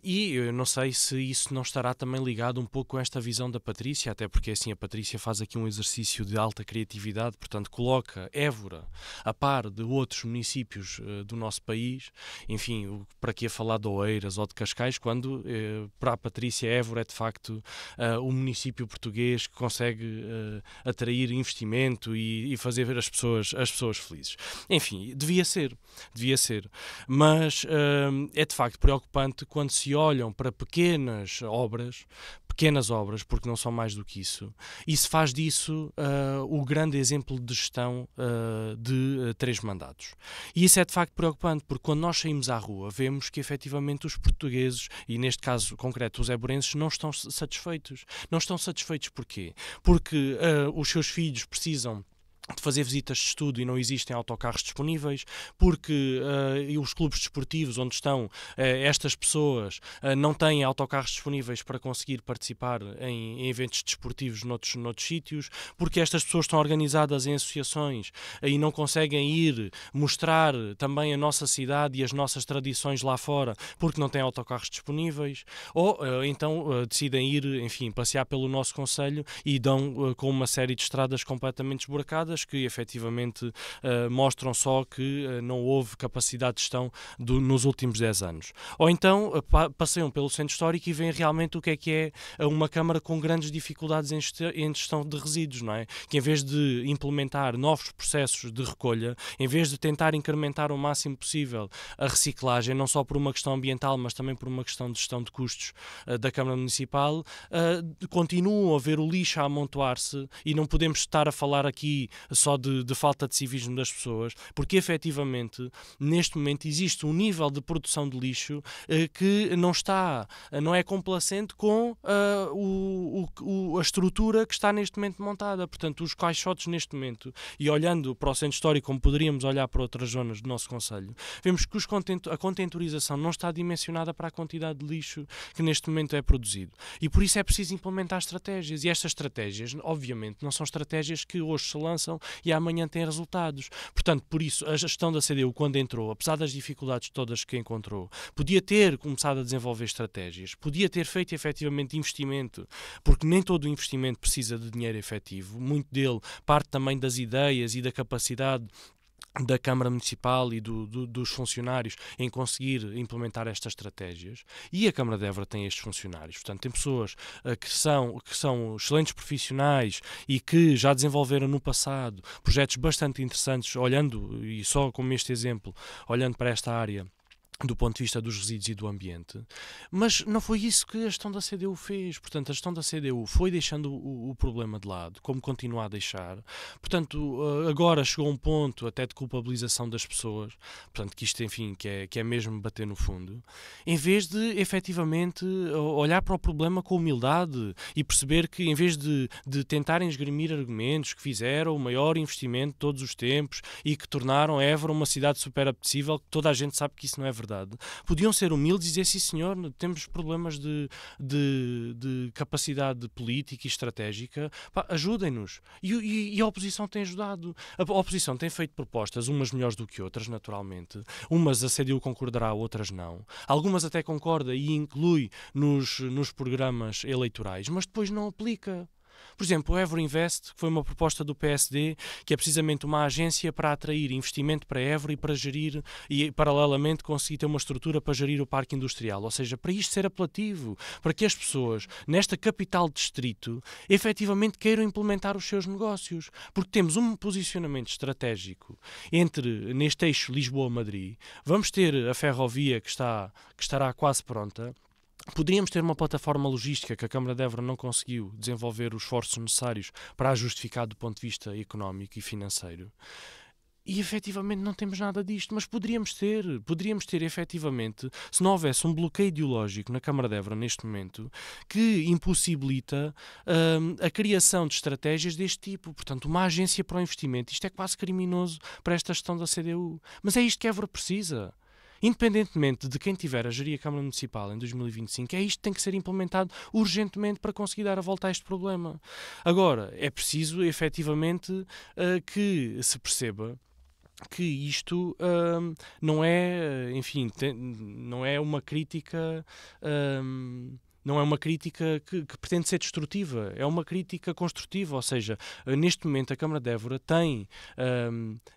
E eu não sei se isso não estará também ligado um pouco com esta visão da Patrícia, até porque assim a Patrícia faz aqui um exercício de alta criatividade, portanto coloca Évora a par de outros municípios do nosso país. Enfim, para que falar de Oeiras ou de Cascais, quando para a Patrícia Évora é de facto o município português que consegue atrair investimento e fazer as pessoas felizes. Enfim, devia ser, mas é de facto preocupante quando se olham para pequenas obras, pequenas obras, porque não são mais do que isso, e se faz disso o grande exemplo de gestão de 3 mandatos. E isso é de facto preocupante, porque quando nós saímos à rua, vemos que efetivamente os portugueses, e neste caso concreto os éborenses, não estão satisfeitos. Não estão satisfeitos porquê? Porque os seus filhos precisam de fazer visitas de estudo e não existem autocarros disponíveis, porque os clubes desportivos onde estão estas pessoas não têm autocarros disponíveis para conseguir participar em eventos desportivos noutros sítios, porque estas pessoas estão organizadas em associações e não conseguem ir mostrar também a nossa cidade e as nossas tradições lá fora, porque não têm autocarros disponíveis, ou então decidem ir, enfim, passear pelo nosso concelho e dão com uma série de estradas completamente esburacadas, que efetivamente mostram só que não houve capacidade de gestão nos últimos 10 anos. Ou então passeiam pelo centro histórico e veem realmente o que é uma Câmara com grandes dificuldades em gestão de resíduos, não é? Que em vez de implementar novos processos de recolha, em vez de tentar incrementar o máximo possível a reciclagem, não só por uma questão ambiental, mas também por uma questão de gestão de custos da Câmara Municipal, continuam a ver o lixo a amontoar-se, e não podemos estar a falar aqui só de falta de civismo das pessoas, porque efetivamente neste momento existe um nível de produção de lixo que não é complacente com a estrutura que está neste momento montada. Portanto, os caixotes neste momento, e olhando para o centro histórico como poderíamos olhar para outras zonas do nosso concelho, vemos que a contentorização não está dimensionada para a quantidade de lixo que neste momento é produzido. E por isso é preciso implementar estratégias, e estas estratégias, obviamente, não são estratégias que hoje se lançam e amanhã têm resultados. Portanto, por isso, a gestão da CDU, quando entrou, apesar das dificuldades todas que encontrou, podia ter começado a desenvolver estratégias, podia ter feito efetivamente investimento, porque nem todo o investimento precisa de dinheiro efetivo, muito dele parte também das ideias e da capacidade da Câmara Municipal e dos funcionários em conseguir implementar estas estratégias, e a Câmara de Évora tem estes funcionários. Portanto, tem pessoas que são excelentes profissionais e que já desenvolveram no passado projetos bastante interessantes, olhando, e só como este exemplo, olhando para esta área do ponto de vista dos resíduos e do ambiente, mas não foi isso que a gestão da CDU fez. Portanto, a gestão da CDU foi deixando o problema de lado, como continua a deixar. Portanto, agora chegou um ponto até de culpabilização das pessoas, portanto, que isto, enfim, que é mesmo bater no fundo, em vez de, efetivamente, olhar para o problema com humildade e perceber que, em vez de tentarem esgrimir argumentos que fizeram o maior investimento de todos os tempos e que tornaram Évora uma cidade super apetecível, que toda a gente sabe que isso não é verdade, podiam ser humildes e dizer, sim senhor, temos problemas de capacidade política e estratégica, ajudem-nos. E a oposição tem ajudado. A oposição tem feito propostas, umas melhores do que outras, naturalmente. Umas a CDU concordará, outras não. Algumas até concorda e inclui nos programas eleitorais, mas depois não aplica. Por exemplo, o Évora Invest, que foi uma proposta do PSD, que é precisamente uma agência para atrair investimento para Évora e para gerir, e paralelamente conseguir ter uma estrutura para gerir o parque industrial. Ou seja, para isto ser apelativo, para que as pessoas, nesta capital distrito, efetivamente queiram implementar os seus negócios. Porque temos um posicionamento estratégico neste eixo Lisboa-Madrid. Vamos ter a ferrovia que estará quase pronta. Poderíamos ter uma plataforma logística que a Câmara de Évora não conseguiu desenvolver os esforços necessários para a justificar do ponto de vista económico e financeiro. E efetivamente não temos nada disto, mas poderíamos ter efetivamente, se não houvesse um bloqueio ideológico na Câmara de Évora neste momento, que impossibilita a criação de estratégias deste tipo. Portanto, uma agência para o investimento, isto é quase criminoso para esta gestão da CDU. Mas é isto que Évora precisa. Independentemente de quem tiver a gerir a Câmara Municipal em 2025, é isto que tem que ser implementado urgentemente para conseguir dar a volta a este problema. Agora, é preciso, efetivamente, que se perceba que isto não é, enfim, não é uma crítica... Não é uma crítica que pretende ser destrutiva, é uma crítica construtiva, ou seja, neste momento a Câmara de Évora tem,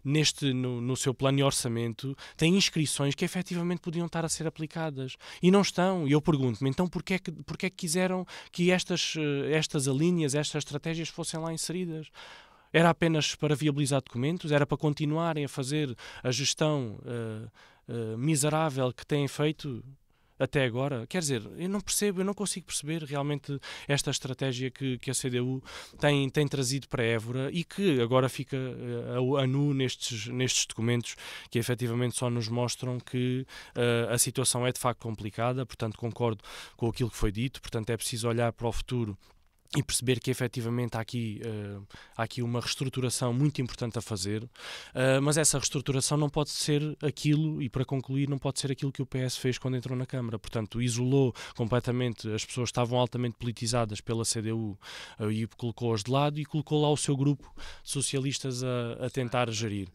no seu plano de orçamento, tem inscrições que efetivamente podiam estar a ser aplicadas e não estão. E eu pergunto-me, então porquê é que quiseram que estas alíneas, estas estratégias fossem lá inseridas? Era apenas para viabilizar documentos? Era para continuarem a fazer a gestão miserável que têm feito? até agora. Quer dizer, eu não consigo perceber realmente esta estratégia que a CDU tem trazido para Évora e que agora fica a nu nestes documentos que efetivamente só nos mostram que a situação é de facto complicada. Portanto, concordo com aquilo que foi dito. Portanto, é preciso olhar para o futuro e perceber que efetivamente há aqui uma reestruturação muito importante a fazer, mas essa reestruturação não pode ser aquilo, e para concluir, não pode ser aquilo que o PS fez quando entrou na Câmara. Portanto, isolou completamente, as pessoas estavam altamente politizadas pela CDU e colocou-as de lado e colocou lá o seu grupo de socialistas a tentar gerir.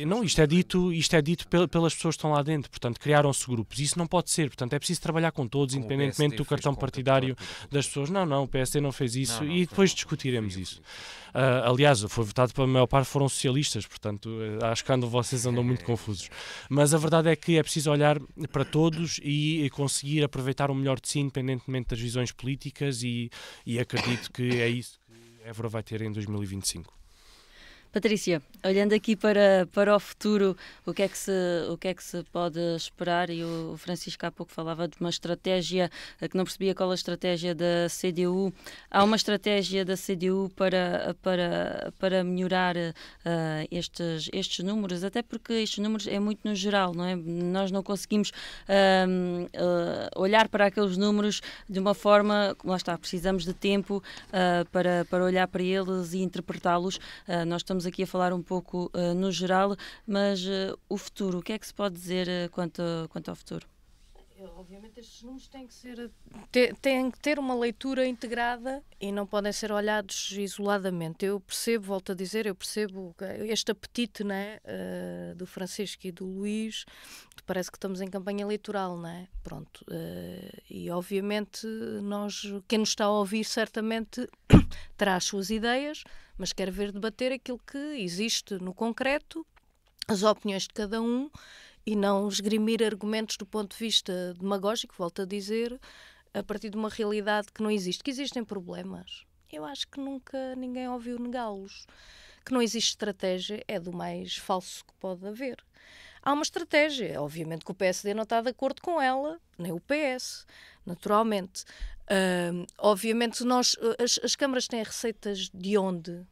Não, isto é dito pelas pessoas que estão lá dentro. Portanto, criaram-se grupos. Isso não pode ser. Portanto, é preciso trabalhar com todos, independentemente do cartão partidário das pessoas. Não, o PSD não fez isso e depois discutiremos isso. Aliás, foi votado pela maior parte, foram socialistas, portanto, acho que vocês andam muito confusos. Mas a verdade é que é preciso olhar para todos e conseguir aproveitar o melhor de si, independentemente das visões políticas, e acredito que é isso que Évora vai ter em 2025. Patrícia, olhando aqui para o futuro, o que é que se pode esperar? E o Francisco há pouco falava de uma estratégia que não percebia qual a estratégia da CDU. Há uma estratégia da CDU para melhorar estes números, até porque estes números é muito no geral, não é? Nós não conseguimos olhar para aqueles números de uma forma, lá está, precisamos de tempo para olhar para eles e interpretá-los. Nós estamos aqui a falar um pouco no geral, mas o futuro, o que é que se pode dizer quanto ao futuro? Obviamente estes números têm que ter uma leitura integrada e não podem ser olhados isoladamente. Eu percebo, volto a dizer, este apetite, né, do Francisco e do Luís. Parece que estamos em campanha eleitoral, não é? Pronto. E obviamente quem nos está a ouvir certamente terá as suas ideias, mas quer ver debater aquilo que existe no concreto, as opiniões de cada um, e não esgrimir argumentos do ponto de vista demagógico, volto a dizer, a partir de uma realidade que não existe. Que existem problemas. Eu acho que nunca ninguém ouviu negá-los. Que não existe estratégia é do mais falso que pode haver. Há uma estratégia, obviamente que o PSD não está de acordo com ela, nem o PS, naturalmente. Obviamente as câmaras têm receitas de onde?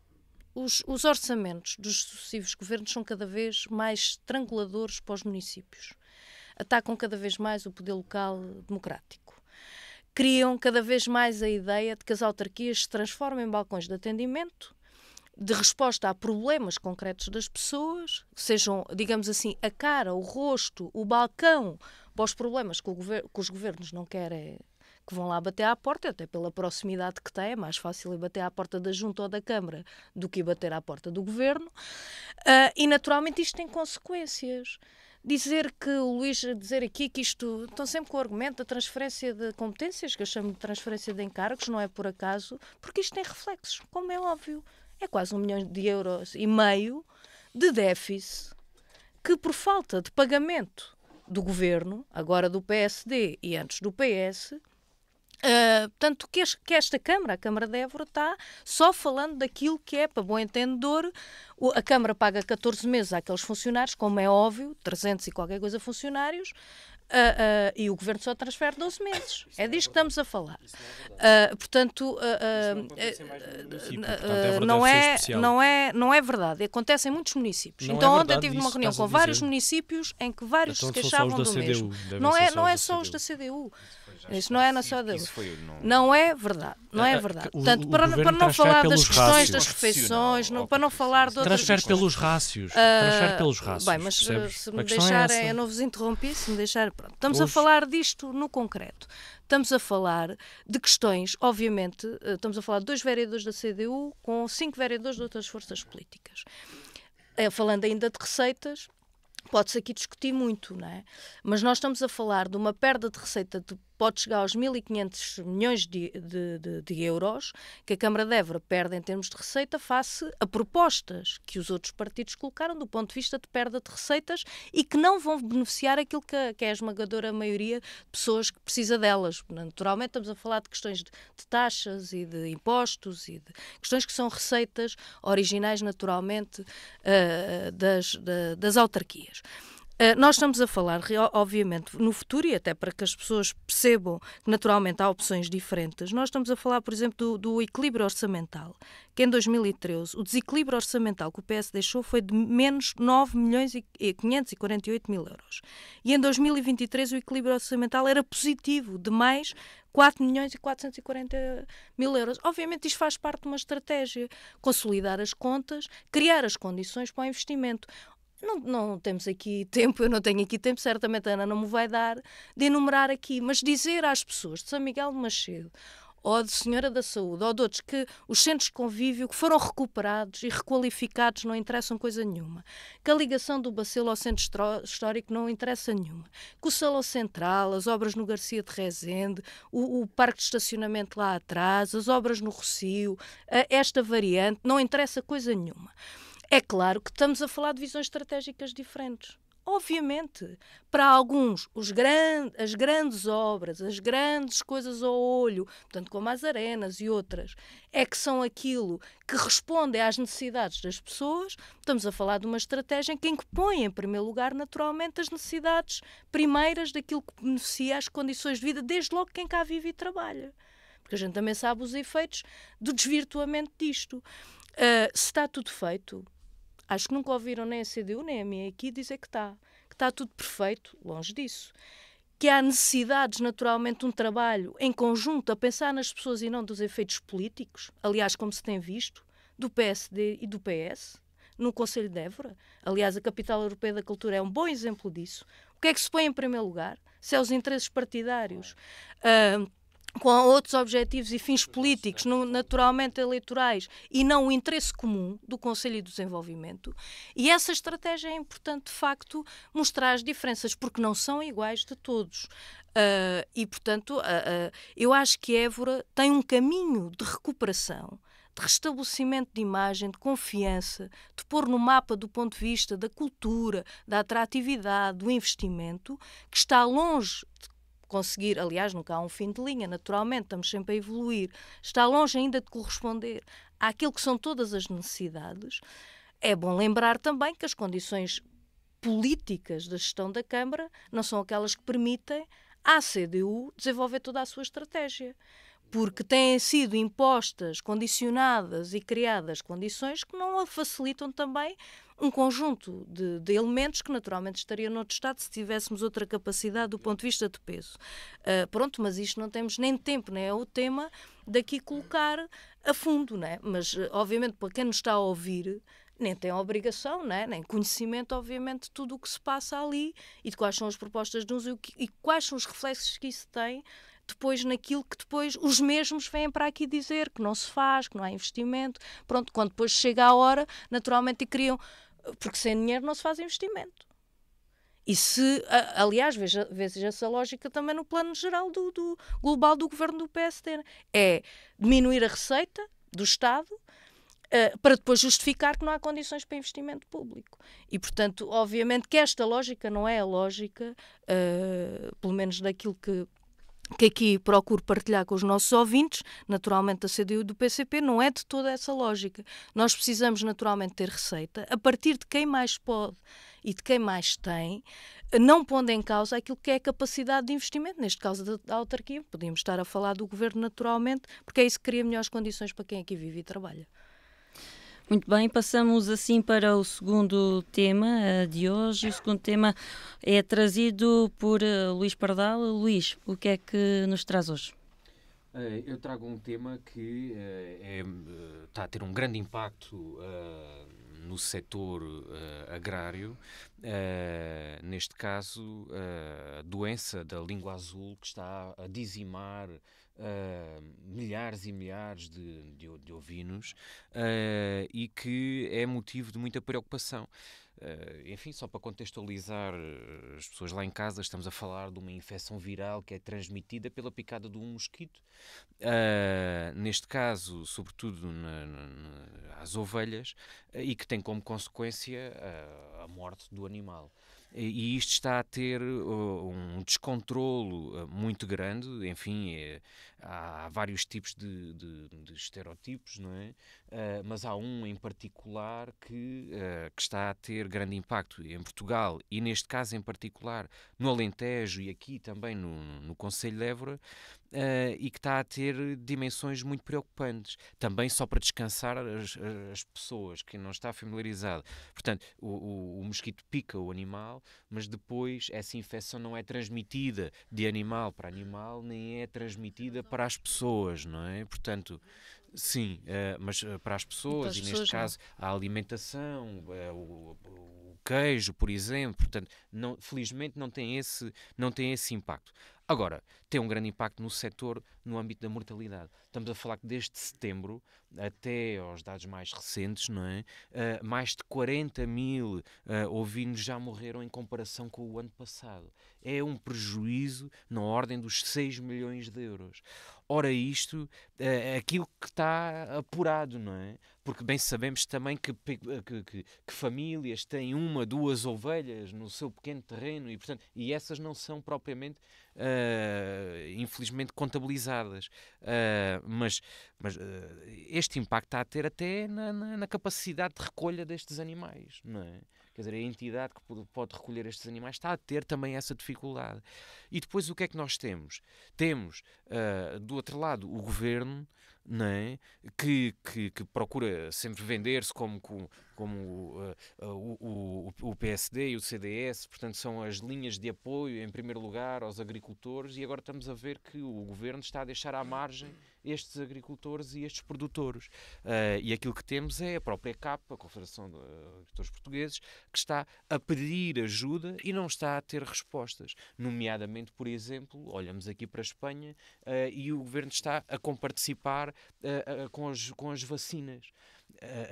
Os orçamentos dos sucessivos governos são cada vez mais estranguladores para os municípios. Atacam cada vez mais o poder local democrático. Criam cada vez mais a ideia de que as autarquias se transformam em balcões de atendimento, de resposta a problemas concretos das pessoas, sejam, digamos assim, a cara, o rosto, o balcão para os problemas que os governos não querem que vão lá bater à porta, até pela proximidade que tem. É mais fácil ir bater à porta da Junta ou da Câmara do que ir bater à porta do Governo. E, naturalmente, isto tem consequências. Dizer aqui que isto... Estão sempre com o argumento da transferência de competências, que eu chamo de transferência de encargos, não é por acaso, porque isto tem reflexos, como é óbvio. É quase 1,5 milhão de déficit que, por falta de pagamento do Governo, agora do PSD e antes do PS... Tanto que esta Câmara, a Câmara de Évora, está só falando daquilo que é, para bom entendedor, a Câmara paga 14 meses àqueles funcionários, como é óbvio, 300 e qualquer coisa funcionários, e o Governo só transfere 12 meses. É disto que estamos a falar. Portanto, não é verdade. Acontece em muitos municípios. Então, ontem eu tive uma reunião com vários municípios em que vários se queixavam do mesmo. Não é só os da CDU. Isso não é só deles. Não é verdade. Não é verdade. Portanto, para não falar das questões das refeições, para não falar de outras questões. Transfere pelos rácios. Bem, mas se me deixarem, eu não vos interrompi, se me deixarem, pronto. Estamos a falar disto no concreto. Estamos a falar de questões, obviamente, estamos a falar de 2 vereadores da CDU com 5 vereadores de outras forças políticas. Falando ainda de receitas, pode-se aqui discutir muito, não é? Mas nós estamos a falar de uma perda de receita de pode chegar aos 1.500 milhões de euros que a Câmara de Évora perde em termos de receita face a propostas que os outros partidos colocaram do ponto de vista de perda de receitas e que não vão beneficiar aquilo que é a esmagadora maioria de pessoas que precisa delas. Naturalmente estamos a falar de questões de taxas e de impostos e de questões que são receitas originais naturalmente das autarquias. Nós estamos a falar, obviamente, no futuro, e até para que as pessoas percebam que naturalmente há opções diferentes, nós estamos a falar, por exemplo, do equilíbrio orçamental, que em 2013 o desequilíbrio orçamental que o PS deixou foi de menos 9.548.000 euros. E em 2023 o equilíbrio orçamental era positivo, de mais 4.440.000 euros. Obviamente isto faz parte de uma estratégia, consolidar as contas, criar as condições para o investimento. Não temos aqui tempo, eu não tenho aqui tempo, certamente a Ana não me vai dar, de enumerar aqui, mas dizer às pessoas de São Miguel de Macedo, ou de Senhora da Saúde, ou de outros, que os centros de convívio que foram recuperados e requalificados não interessam coisa nenhuma, que a ligação do Bacelo ao centro histórico não interessa nenhuma, que o Salão Central, as obras no Garcia de Rezende, o parque de estacionamento lá atrás, as obras no Rossio, esta variante, não interessa coisa nenhuma. É claro que estamos a falar de visões estratégicas diferentes. Obviamente, para alguns, as grandes obras, as grandes coisas ao olho, portanto, como as arenas e outras, é que são aquilo que responde às necessidades das pessoas. Estamos a falar de uma estratégia em que põe em primeiro lugar, naturalmente, as necessidades primeiras daquilo que beneficia as condições de vida, desde logo quem cá vive e trabalha. Porque a gente também sabe os efeitos do desvirtuamento disto. Se está tudo feito... Acho que nunca ouviram nem a CDU nem a minha aqui dizer que está tudo perfeito, longe disso. Que há necessidades, naturalmente, de um trabalho em conjunto a pensar nas pessoas e não dos efeitos políticos, aliás, como se tem visto, do PSD e do PS, no Conselho de Évora. Aliás, a Capital Europeia da Cultura é um bom exemplo disso. O que é que se põe em primeiro lugar? Se é os interesses partidários, com outros objetivos e fins políticos, naturalmente eleitorais, e não o interesse comum do Conselho e do Desenvolvimento. E essa estratégia é importante, de facto, mostrar as diferenças, porque não são iguais de todos. E, portanto, eu acho que Évora tem um caminho de recuperação, de restabelecimento de imagem, de confiança, de pôr no mapa do ponto de vista da cultura, da atratividade, do investimento, que está longe de conseguir, aliás, nunca há um fim de linha, naturalmente, estamos sempre a evoluir, está longe ainda de corresponder àquilo que são todas as necessidades. É bom lembrar também que as condições políticas da gestão da Câmara não são aquelas que permitem à CDU desenvolver toda a sua estratégia, porque têm sido impostas, condicionadas e criadas condições que não a facilitam também um conjunto de elementos que naturalmente estaria noutro estado se tivéssemos outra capacidade do ponto de vista de peso. Pronto, mas isto não temos nem tempo, nem é o tema daqui colocar a fundo, né? Mas obviamente para quem nos está a ouvir nem tem a obrigação, né? Nem conhecimento, obviamente, de tudo o que se passa ali e de quais são as propostas de uns e quais são os reflexos que isso tem depois naquilo que depois os mesmos vêm para aqui dizer que não se faz, que não há investimento. Pronto, quando depois chega a hora, naturalmente criam, porque sem dinheiro não se faz investimento. E se, aliás, veja essa lógica também no plano geral do global do governo do PSD, é diminuir a receita do Estado para depois justificar que não há condições para investimento público. E, portanto, obviamente que esta lógica não é a lógica, pelo menos daquilo que aqui procuro partilhar com os nossos ouvintes, naturalmente da CDU e do PCP, não é de toda essa lógica. Nós precisamos naturalmente ter receita, a partir de quem mais pode e de quem mais tem, não pondo em causa aquilo que é a capacidade de investimento, neste caso da autarquia. Podíamos estar a falar do governo naturalmente, porque é isso que cria melhores condições para quem aqui vive e trabalha. Muito bem, passamos assim para o segundo tema de hoje. O segundo tema é trazido por Luís Pardal. Luís, o que é que nos traz hoje? Eu trago um tema que está a ter um grande impacto no setor agrário, neste caso a doença da língua azul, que está a dizimar milhares e milhares de ovinos e que é motivo de muita preocupação. Enfim, só para contextualizar as pessoas lá em casa, estamos a falar de uma infecção viral que é transmitida pela picada de um mosquito, neste caso, sobretudo às ovelhas, e que tem como consequência a morte do animal. e isto está a ter um descontrolo muito grande. Enfim, há vários tipos de estereotipos, não é? Mas há um em particular que está a ter grande impacto em Portugal, e neste caso em particular no Alentejo e aqui também no Concelho de Évora, e que está a ter dimensões muito preocupantes. Também só para descansar as pessoas, que não está familiarizado. Portanto, o mosquito pica o animal, mas depois essa infecção não é transmitida de animal para animal, nem é transmitida para as pessoas, não é? Portanto, sim, mas para as pessoas, e neste caso a alimentação, o queijo, por exemplo, portanto, felizmente não tem esse impacto. Agora, tem um grande impacto no setor, no âmbito da mortalidade. Estamos a falar que desde setembro até aos dados mais recentes, não é? Mais de 40 mil ovinos já morreram em comparação com o ano passado. É um prejuízo na ordem dos 6 milhões de euros. Ora, isto é aquilo que está apurado, não é? Porque bem sabemos também que famílias têm 1, 2 ovelhas no seu pequeno terreno, e essas não são propriamente, infelizmente, contabilizadas. Mas este impacto está a ter até na capacidade de recolha destes animais, não é? Quer dizer, a entidade que pode recolher estes animais está a ter também essa dificuldade. E depois o que é que nós temos? Temos, do outro lado, o governo, não é? que procura sempre vender-se como o PSD e o CDS, portanto são as linhas de apoio, em primeiro lugar, aos agricultores, e agora estamos a ver que o governo está a deixar à margem estes agricultores e estes produtores. E aquilo que temos é a própria CAP, a Confederação de Agricultores Portugueses, que está a pedir ajuda e não está a ter respostas. Nomeadamente, por exemplo, olhamos aqui para a Espanha, e o governo está a comparticipar com as vacinas.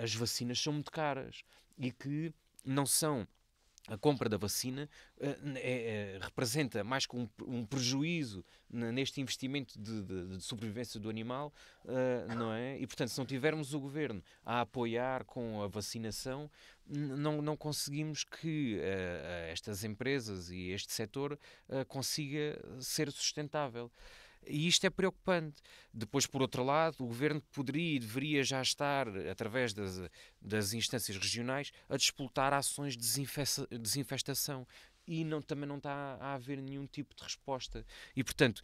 As vacinas são muito caras e que não são... A compra da vacina representa mais que um prejuízo neste investimento de sobrevivência do animal, não é? E, portanto, se não tivermos o governo a apoiar com a vacinação, não conseguimos que estas empresas e este setor consiga ser sustentável. E isto é preocupante. Depois, por outro lado, o governo poderia e deveria já estar, através das instâncias regionais, a disputar ações de desinfestação. E também não está a haver nenhum tipo de resposta. E, portanto,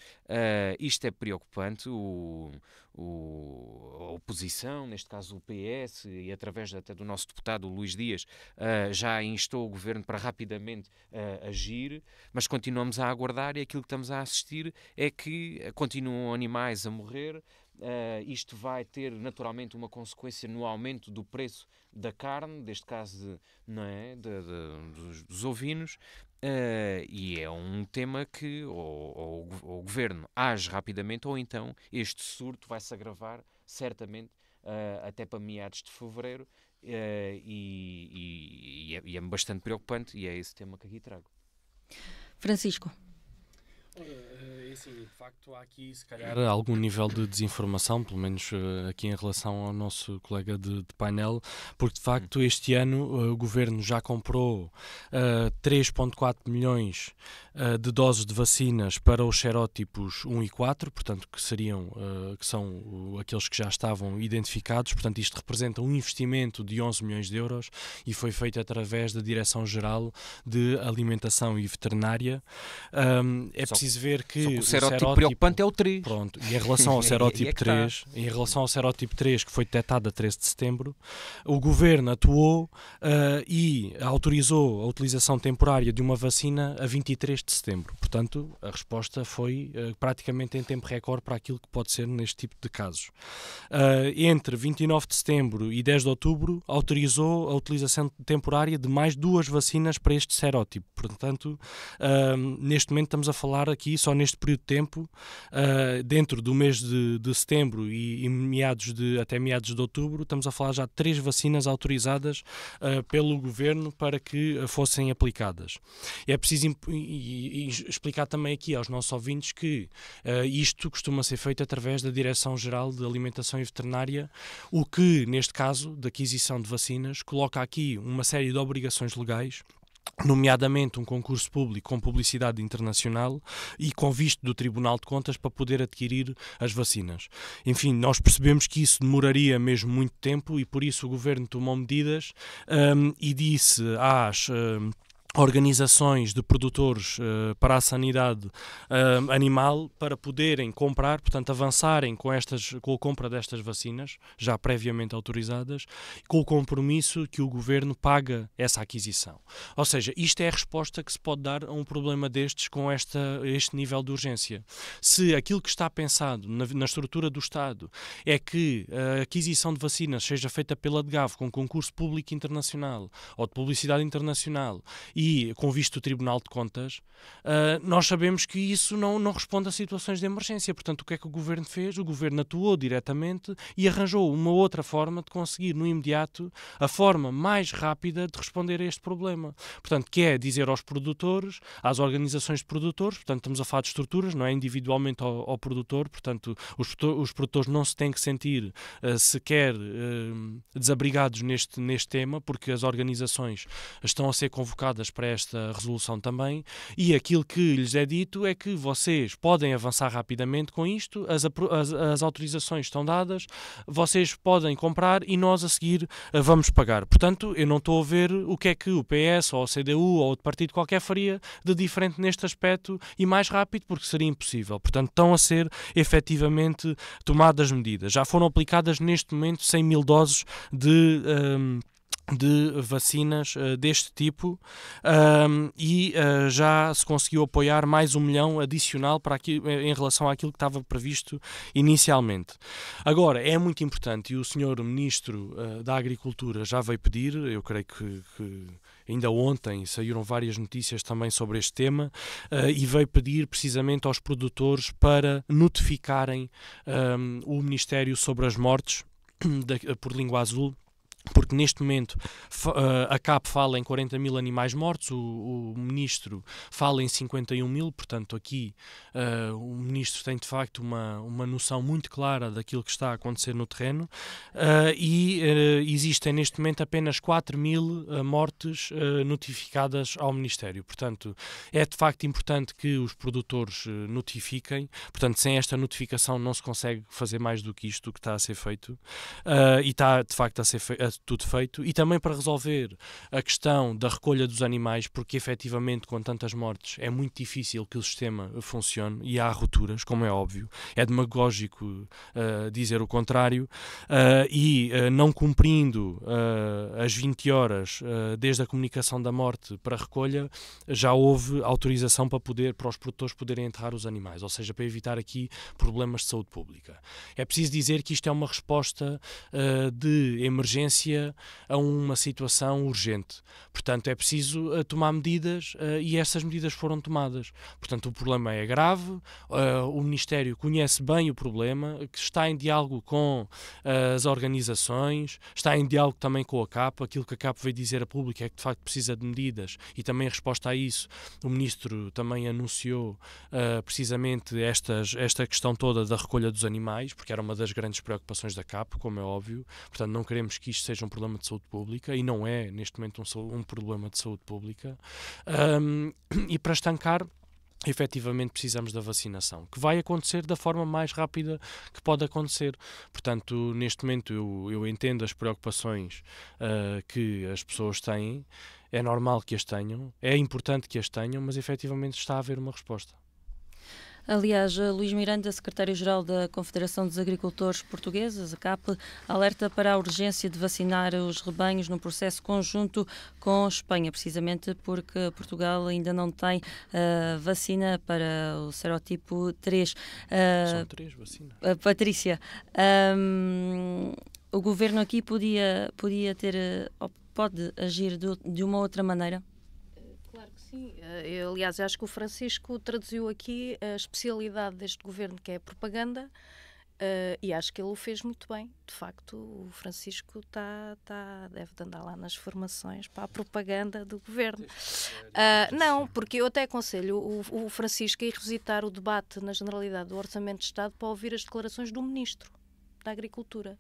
isto é preocupante. A oposição, neste caso o PS, e através até do nosso deputado, o Luís Dias, já instou o governo para rapidamente agir, mas continuamos a aguardar, e aquilo que estamos a assistir é que continuam animais a morrer. Isto vai ter naturalmente uma consequência no aumento do preço da carne, neste caso dos ovinos, e é um tema que ou o governo age rapidamente, ou então este surto vai se agravar certamente até para meados de fevereiro, e é bastante preocupante, e é esse tema que aqui trago. Francisco. Assim, de facto, há aqui, se calhar, algum nível de desinformação, pelo menos aqui em relação ao nosso colega de painel, porque, de facto, este ano o Governo já comprou 3,4 milhões de doses de vacinas para os serótipos 1 e 4, portanto, que são aqueles que já estavam identificados. Portanto, isto representa um investimento de 11 milhões de euros e foi feito através da Direção-Geral de Alimentação e Veterinária. É preciso ver que o serótipo preocupante é o 3. Pronto, e em relação ao serótipo 3, em relação ao serótipo 3, que foi detectado a 13 de setembro, o Governo atuou e autorizou a utilização temporária de uma vacina a 23 de setembro. Portanto, a resposta foi praticamente em tempo recorde para aquilo que pode ser neste tipo de casos. Entre 29 de setembro e 10 de outubro, autorizou a utilização temporária de mais 2 vacinas para este serótipo. Portanto, neste momento estamos a falar aqui, só neste período de tempo, dentro do mês de setembro e até meados de outubro, estamos a falar já de 3 vacinas autorizadas pelo Governo para que fossem aplicadas. É preciso explicar também aqui aos nossos ouvintes que isto costuma ser feito através da Direção-Geral de Alimentação e Veterinária, o que, neste caso, da aquisição de vacinas, coloca aqui uma série de obrigações legais nomeadamente um concurso público com publicidade internacional e com visto do Tribunal de Contas para poder adquirir as vacinas. Enfim, nós percebemos que isso demoraria mesmo muito tempo e por isso o Governo tomou medidas e disse às organizações de produtores para a sanidade animal para poderem comprar, portanto avançarem com a compra destas vacinas, já previamente autorizadas, com o compromisso que o Governo paga essa aquisição. Ou seja, isto é a resposta que se pode dar a um problema destes com este nível de urgência. Se aquilo que está pensado na estrutura do Estado é que a aquisição de vacinas seja feita pela DGAV com concurso público internacional ou de publicidade internacional e com visto do Tribunal de Contas, nós sabemos que isso não responde a situações de emergência. Portanto, o que é que o Governo fez? O Governo atuou diretamente e arranjou uma outra forma de conseguir, no imediato, a forma mais rápida de responder a este problema. Portanto, que é dizer aos produtores, às organizações de produtores, portanto, estamos a falar de estruturas, não é individualmente ao produtor, portanto, os produtores não se têm que sentir sequer desabrigados neste tema, porque as organizações estão a ser convocadas para esta resolução também, e aquilo que lhes é dito é que vocês podem avançar rapidamente com isto, as autorizações estão dadas, vocês podem comprar e nós a seguir vamos pagar. Portanto, eu não estou a ver o que é que o PS ou o CDU ou outro partido qualquer faria de diferente neste aspecto e mais rápido, porque seria impossível. Portanto, estão a ser efetivamente tomadas medidas. Já foram aplicadas neste momento 100 mil doses de vacinas deste tipo e já se conseguiu apoiar mais 1 milhão adicional em relação àquilo que estava previsto inicialmente. Agora, é muito importante, e o Sr. Ministro da Agricultura já veio pedir, eu creio que ainda ontem saíram várias notícias também sobre este tema, e veio pedir precisamente aos produtores para notificarem o Ministério sobre as mortes por língua azul, porque neste momento a CAP fala em 40 mil animais mortos, o Ministro fala em 51 mil, portanto aqui o Ministro tem de facto uma noção muito clara daquilo que está a acontecer no terreno, e existem neste momento apenas 4 mil mortes notificadas ao Ministério. Portanto, é de facto importante que os produtores notifiquem, portanto sem esta notificação não se consegue fazer mais do que isto que está a ser feito, e está de facto a ser tudo feito, e também para resolver a questão da recolha dos animais, porque efetivamente com tantas mortes é muito difícil que o sistema funcione e há rupturas, como é óbvio. É demagógico dizer o contrário, e não cumprindo as 20 horas desde a comunicação da morte para a recolha, já houve autorização para os produtores poderem enterrar os animais, ou seja, para evitar aqui problemas de saúde pública. É preciso dizer que isto é uma resposta de emergência a uma situação urgente. Portanto, é preciso tomar medidas e essas medidas foram tomadas. Portanto, o problema é grave, o Ministério conhece bem o problema, que está em diálogo com as organizações, está em diálogo também com a CAP. Aquilo que a CAP veio dizer a público é que de facto precisa de medidas e também em resposta a isso o Ministro também anunciou precisamente esta questão toda da recolha dos animais, porque era uma das grandes preocupações da CAP, como é óbvio. Portanto, não queremos que isto seja um problema de saúde pública, e não é neste momento um problema de saúde pública, e para estancar efetivamente precisamos da vacinação, que vai acontecer da forma mais rápida que pode acontecer. Portanto, neste momento eu entendo as preocupações que as pessoas têm, é normal que as tenham, é importante que as tenham, mas efetivamente está a haver uma resposta. Aliás, Luís Miranda, secretário-geral da Confederação dos Agricultores Portugueses, a CAP, alerta para a urgência de vacinar os rebanhos num processo conjunto com Espanha, precisamente porque Portugal ainda não tem vacina para o serotipo 3. São 3 vacinas. Patrícia, o governo aqui podia ter, pode agir de uma outra maneira? Claro que sim. Aliás, acho que o Francisco traduziu aqui a especialidade deste governo, que é a propaganda, e acho que ele o fez muito bem. De facto, o Francisco deve andar lá nas formações para a propaganda do governo. Não, porque eu até aconselho o Francisco a ir revisitar o debate na generalidade do Orçamento de Estado para ouvir as declarações do Ministro da Agricultura.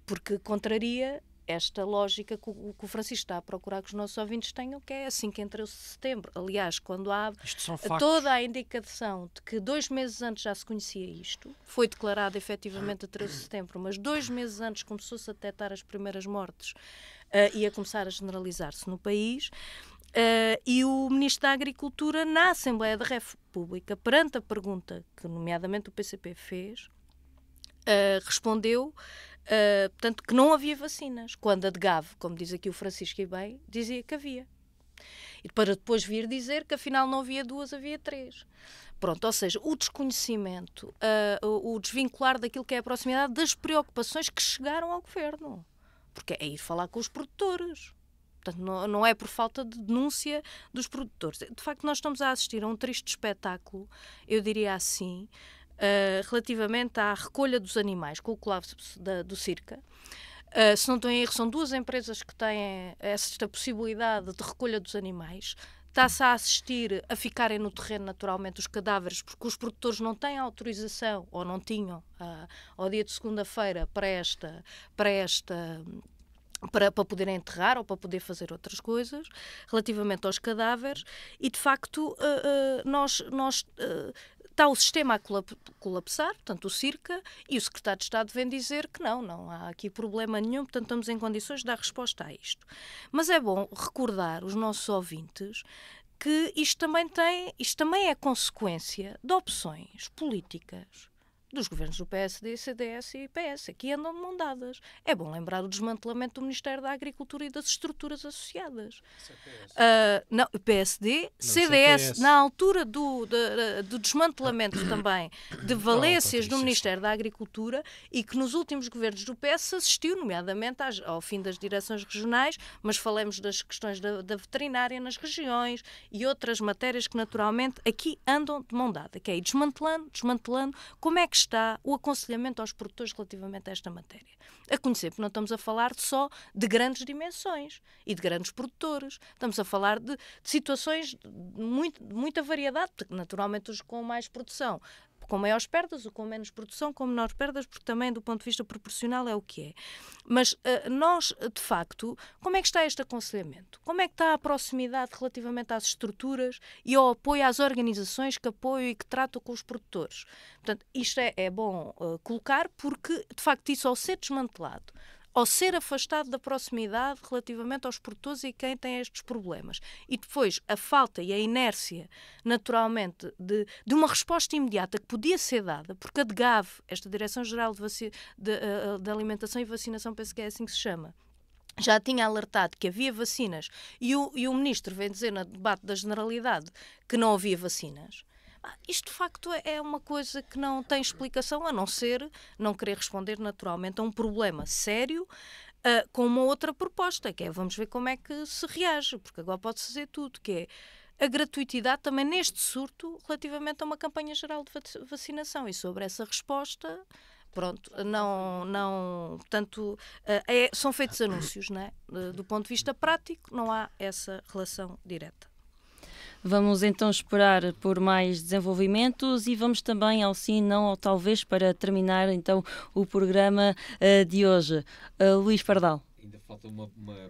Porque contraria esta lógica que o Francisco está a procurar que os nossos ouvintes tenham, que é assim que entre setembro. Aliás, quando há toda a indicação de que 2 meses antes já se conhecia isto, foi declarado efetivamente a 13 de setembro, mas 2 meses antes começou-se a detectar as primeiras mortes e a começar a generalizar-se no país. E o Ministro da Agricultura, na Assembleia da República, perante a pergunta que, nomeadamente, o PCP fez, respondeu portanto, que não havia vacinas, quando a de Gave, como diz aqui o Francisco e bem, dizia que havia. E para depois vir dizer que afinal não havia 2, havia 3. Pronto, ou seja, o desconhecimento, o desvincular daquilo que é a proximidade das preocupações que chegaram ao governo. Porque é ir falar com os produtores. Portanto, não é por falta de denúncia dos produtores. De facto, nós estamos a assistir a um triste espetáculo, eu diria assim, relativamente à recolha dos animais, com o colapso do Circa. Se não estou em erro, são 2 empresas que têm esta possibilidade de recolha dos animais. Está-se a assistir a ficarem no terreno naturalmente os cadáveres, porque os produtores não têm autorização, ou não tinham, ao dia de segunda-feira, para poderem enterrar ou para poder fazer outras coisas relativamente aos cadáveres. E de facto está o sistema a colapsar, portanto o Circa, e o Secretário de Estado vem dizer que não há aqui problema nenhum, portanto estamos em condições de dar resposta a isto. Mas é bom recordar os nossos ouvintes que isto também é consequência de opções políticas dos governos do PSD, CDS e PS, que andam de mão dadas. É bom lembrar o desmantelamento do Ministério da Agricultura e das estruturas associadas. Não, PSD, CDS, na altura do desmantelamento também de valências do Ministério da Agricultura, e que nos últimos governos do PS assistiu, nomeadamente, ao fim das direções regionais, mas falamos das questões da veterinária nas regiões e outras matérias que naturalmente aqui andam de mão dada, que é ir desmantelando, como é que está o aconselhamento aos produtores relativamente a esta matéria. A conhecer, porque não estamos a falar só de grandes dimensões e de grandes produtores. Estamos a falar de situações de muita variedade, porque naturalmente os com mais produção, com maiores perdas, ou com menos produção, com menores perdas, porque também do ponto de vista proporcional é o que é. Mas nós, de facto, como é que está este aconselhamento? Como é que está a proximidade relativamente às estruturas e ao apoio às organizações que apoiam e que tratam com os produtores? Portanto, isto é bom colocar, porque, de facto, isso ao ser desmantelado, ao ser afastado da proximidade relativamente aos produtores e quem tem estes problemas. E depois a falta e a inércia, naturalmente, de uma resposta imediata que podia ser dada, porque a DGAV, esta Direção-Geral de Alimentação e Vacinação, penso que é assim que se chama, já tinha alertado que havia vacinas e o Ministro vem dizer no debate da Generalidade que não havia vacinas. Isto, de facto, é uma coisa que não tem explicação, a não ser não querer responder naturalmente a um problema sério com uma outra proposta, que é vamos ver como é que se reage, porque agora pode-se fazer tudo, que é a gratuitidade também neste surto relativamente a uma campanha geral de vacinação. E sobre essa resposta, pronto, portanto, são feitos anúncios, não é? Do ponto de vista prático, não há essa relação direta. Vamos então esperar por mais desenvolvimentos e vamos também ao sim, não ou talvez para terminar então o programa de hoje. Luís Pardal. Ainda falta uma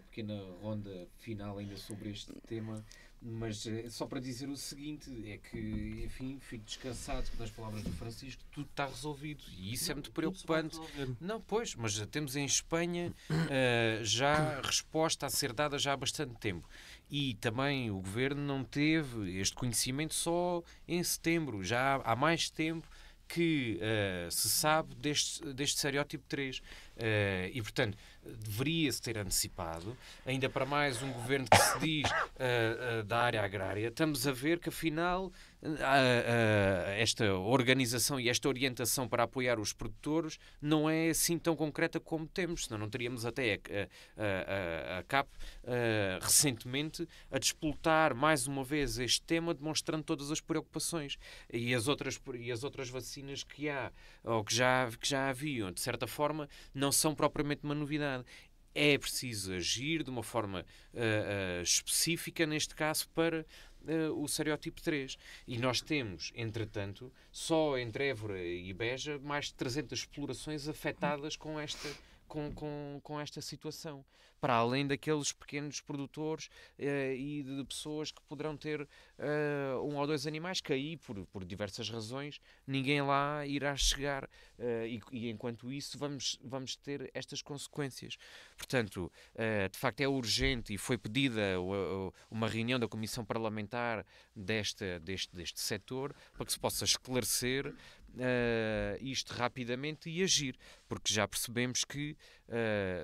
pequena ronda final ainda sobre este tema, mas só para dizer o seguinte, é que, enfim, fico descansado que nas palavras do Francisco tudo está resolvido e isso é muito preocupante. Não, pois, mas temos em Espanha já resposta a ser dada já há bastante tempo. E também o Governo não teve este conhecimento só em setembro, já há mais tempo que se sabe deste estereótipo 3. E, portanto, deveria-se ter antecipado, ainda para mais um governo que se diz da área agrária. Estamos a ver que, afinal, esta organização e esta orientação para apoiar os produtores não é assim tão concreta como temos, senão não teríamos até a CAP recentemente a despoltar mais uma vez este tema, demonstrando todas as preocupações e as outras vacinas que há, ou que já haviam, de certa forma, não são propriamente uma novidade. É preciso agir de uma forma específica, neste caso, para o estereótipo 3. E nós temos, entretanto, só entre Évora e Beja, mais de 300 explorações afetadas com com esta situação. Para além daqueles pequenos produtores e de pessoas que poderão ter 1 ou 2 animais, que aí, por diversas razões, ninguém lá irá chegar. E enquanto isso, vamos ter estas consequências. Portanto, de facto é urgente e foi pedida uma reunião da Comissão Parlamentar deste setor para que se possa esclarecer isto rapidamente e agir, porque já percebemos que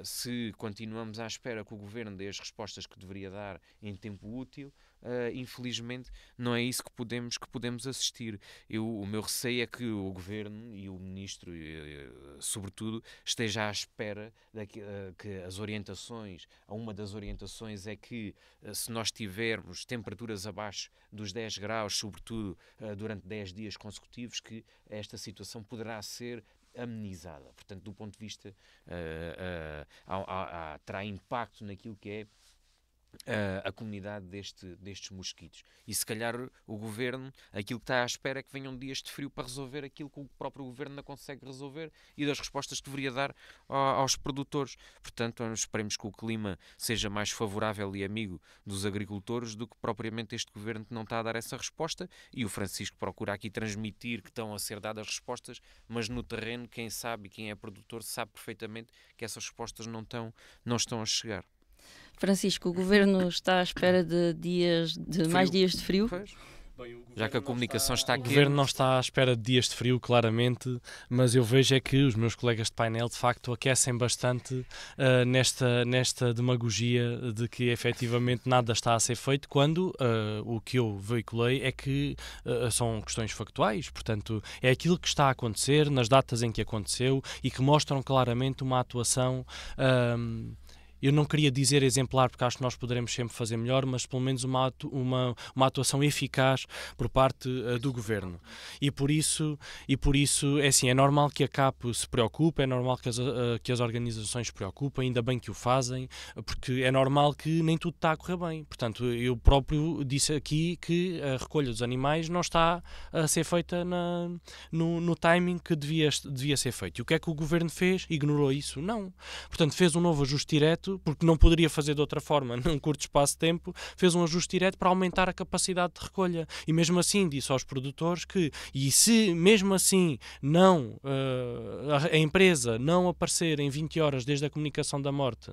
se continuamos à espera que o Governo dê as respostas que deveria dar em tempo útil, infelizmente não é isso que podemos assistir. O meu receio é que o Governo e o Ministro, sobretudo, esteja à espera que as orientações, uma das orientações é que se nós tivermos temperaturas abaixo dos 10 graus, sobretudo durante 10 dias consecutivos, que esta situação poderá ser amenizada. Portanto, do ponto de vista, terá impacto naquilo que é a comunidade destes mosquitos. E se calhar o Governo, aquilo que está à espera é que venham dias de frio para resolver aquilo que o próprio Governo não consegue resolver e das respostas que deveria dar aos produtores. Portanto, esperemos que o clima seja mais favorável e amigo dos agricultores do que propriamente este Governo que não está a dar essa resposta, e o Francisco procura aqui transmitir que estão a ser dadas respostas, mas no terreno quem sabe e quem é produtor sabe perfeitamente que essas respostas não estão a chegar. Francisco, o Governo está à espera de mais dias de frio? Bem, já que a comunicação está aqui. O Governo não está à espera de dias de frio, claramente, mas eu vejo é que os meus colegas de painel, de facto, aquecem bastante nesta demagogia de que, efetivamente, nada está a ser feito, quando o que eu veiculei é que são questões factuais, portanto, é aquilo que está a acontecer, nas datas em que aconteceu, e que mostram claramente uma atuação... eu não queria dizer exemplar, porque acho que nós poderemos sempre fazer melhor, mas pelo menos uma atuação eficaz por parte do Governo. E por isso é assim, é normal que a CAP se preocupe, é normal que as organizações se preocupem, ainda bem que o fazem, porque é normal que nem tudo está a correr bem. Portanto, eu próprio disse aqui que a recolha dos animais não está a ser feita no timing que devia ser feito. E o que é que o Governo fez? Ignorou isso? Não. Portanto, fez um novo ajuste direto, porque não poderia fazer de outra forma, num curto espaço de tempo, fez um ajuste direto para aumentar a capacidade de recolha. E mesmo assim disse aos produtores que, e se mesmo assim a empresa não aparecer em 20 horas desde a comunicação da morte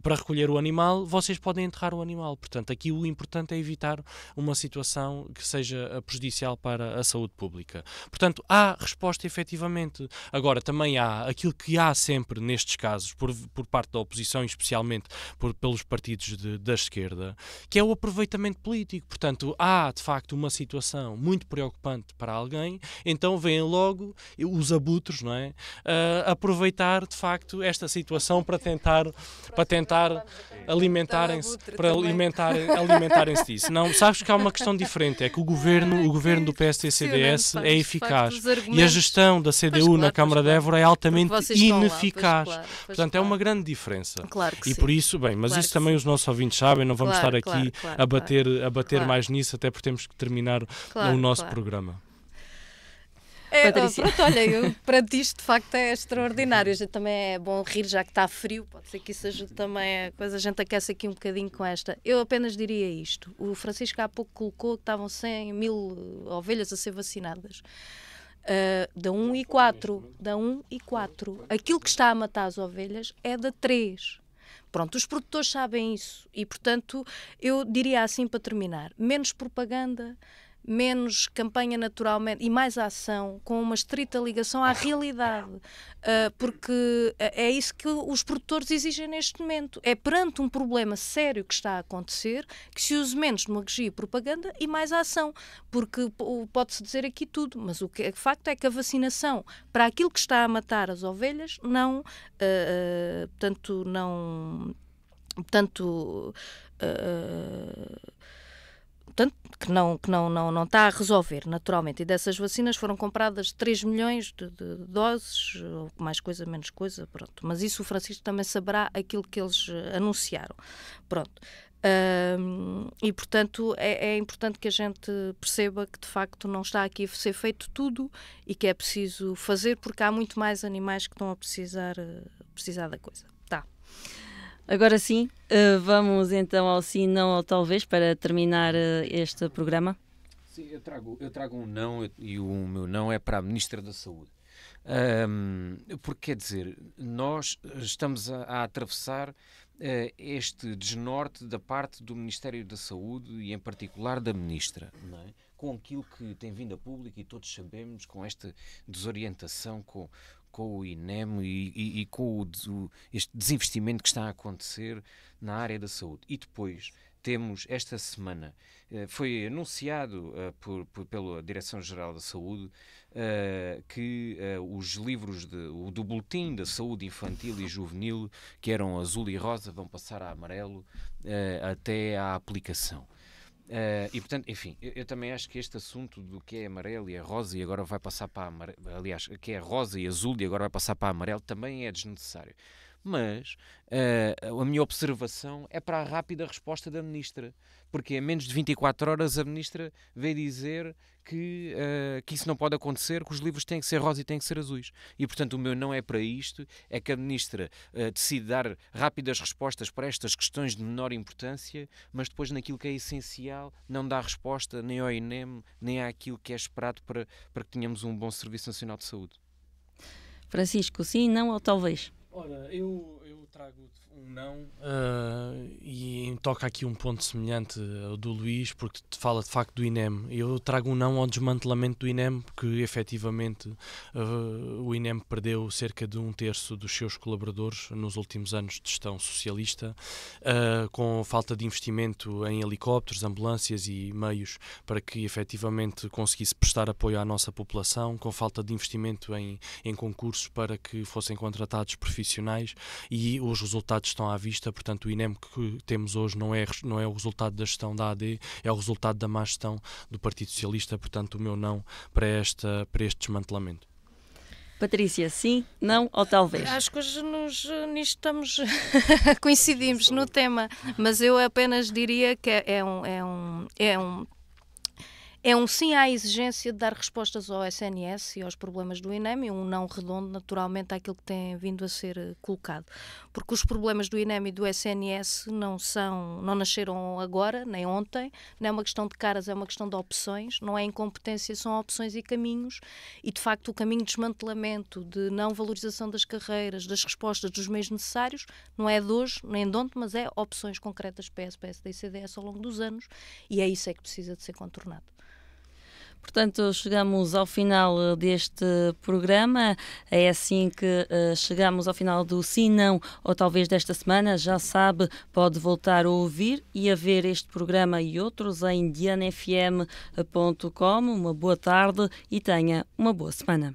para recolher o animal, vocês podem enterrar o animal. Portanto, aqui o importante é evitar uma situação que seja prejudicial para a saúde pública. Portanto, há resposta efetivamente. Agora, também há aquilo que há sempre nestes casos, por parte da oposição, especialmente pelos partidos da esquerda, que é o aproveitamento político. Portanto, há de facto uma situação muito preocupante para alguém, então vêm logo os abutres, não é? Aproveitar de facto esta situação para tentar alimentarem-se disso. Não, sabes que há uma questão diferente, é que o governo do PSD-CDS é eficaz e a gestão da CDU na Câmara de Évora é altamente ineficaz. Portanto, é uma grande diferença. Claro que e sim. por isso, bem, mas Claro isso também os nossos ouvintes sabem, não vamos estar aqui a bater mais nisso, até porque temos que terminar o nosso programa. Pronto, olha, perante isto de facto é extraordinário. A gente também é bom rir, já que está frio, pode ser que isso ajude também a coisa, a gente aquece aqui um bocadinho com esta. Eu apenas diria isto: o Francisco há pouco colocou que estavam 100.000 ovelhas a ser vacinadas. Da 1 e 4. Aquilo que está a matar as ovelhas é da 3. Pronto, os produtores sabem isso e, portanto, eu diria assim para terminar: menos propaganda, menos campanha naturalmente e mais ação, com uma estrita ligação à realidade, porque é isso que os produtores exigem neste momento. É perante um problema sério que está a acontecer que se use menos demagogia e propaganda e mais ação, porque pode-se dizer aqui tudo, mas o que é facto é que a vacinação para aquilo que está a matar as ovelhas não, que não está a resolver naturalmente, e dessas vacinas foram compradas 3 milhões de doses, ou mais coisa, menos coisa, pronto. Mas isso o Francisco também saberá aquilo que eles anunciaram. Pronto. E portanto é importante que a gente perceba que de facto não está aqui a ser feito tudo e que é preciso fazer, porque há muito mais animais que estão a precisar precisar da coisa. Tá. Agora sim, vamos então ao sim, não ou talvez, para terminar este programa. Sim, eu trago um não, e o meu não é para a Ministra da Saúde. Porque, quer dizer, nós estamos a atravessar este desnorte da parte do Ministério da Saúde e, em particular, da Ministra, não é? Com aquilo que tem vindo a público, e todos sabemos, com esta desorientação com o INEM e com este desinvestimento que está a acontecer na área da saúde. E depois temos, esta semana, foi anunciado pela Direção-Geral da Saúde que os livros do Boletim da Saúde Infantil e Juvenil, que eram azul e rosa, vão passar a amarelo até à aplicação. E portanto, enfim, eu também acho que este assunto do que é amarelo e é rosa e agora vai passar para amarelo, aliás, que é rosa e azul e agora vai passar para amarelo, também é desnecessário. Mas a minha observação é para a rápida resposta da Ministra, porque em menos de 24 horas a Ministra veio dizer que isso não pode acontecer, que os livros têm que ser rosa e têm que ser azuis. E, portanto, o meu não é para isto, é que a Ministra decide dar rápidas respostas para estas questões de menor importância, mas depois naquilo que é essencial não dá resposta nem ao INEM, nem àquilo que é esperado para que tenhamos um bom Serviço Nacional de Saúde. Francisco, sim, não ou talvez? Ora, eu trago um não e toca aqui um ponto semelhante ao do Luís, porque fala de facto do INEM. Eu trago um não ao desmantelamento do INEM, porque efetivamente o INEM perdeu cerca de 1/3 dos seus colaboradores nos últimos anos de gestão socialista, com falta de investimento em helicópteros, ambulâncias e meios para que efetivamente conseguisse prestar apoio à nossa população, com falta de investimento em concursos para que fossem contratados profissionais, e os resultados estão à vista. Portanto, o INEM que temos hoje não é o resultado da gestão da AD, é o resultado da má gestão do Partido Socialista. Portanto, o meu não para este desmantelamento. Patrícia, sim, não ou talvez? Acho que hoje nisto estamos coincidimos no tema, mas eu apenas diria que é um sim à exigência de dar respostas ao SNS e aos problemas do INEM, e um não redondo, naturalmente, àquilo que tem vindo a ser colocado. Porque os problemas do INEM e do SNS não nasceram agora, nem ontem, não é uma questão de caras, é uma questão de opções, não é incompetência, são opções e caminhos, e de facto o caminho de desmantelamento, de não valorização das carreiras, das respostas, dos meios necessários, não é de hoje, nem de ontem, mas é opções concretas PS, PSD e CDS ao longo dos anos, e é isso que precisa de ser contornado. Portanto, chegamos ao final deste programa. É assim que chegamos ao final do Sim, Não ou Talvez desta semana. Já sabe, pode voltar a ouvir e a ver este programa e outros em dianafm.com. Uma boa tarde e tenha uma boa semana.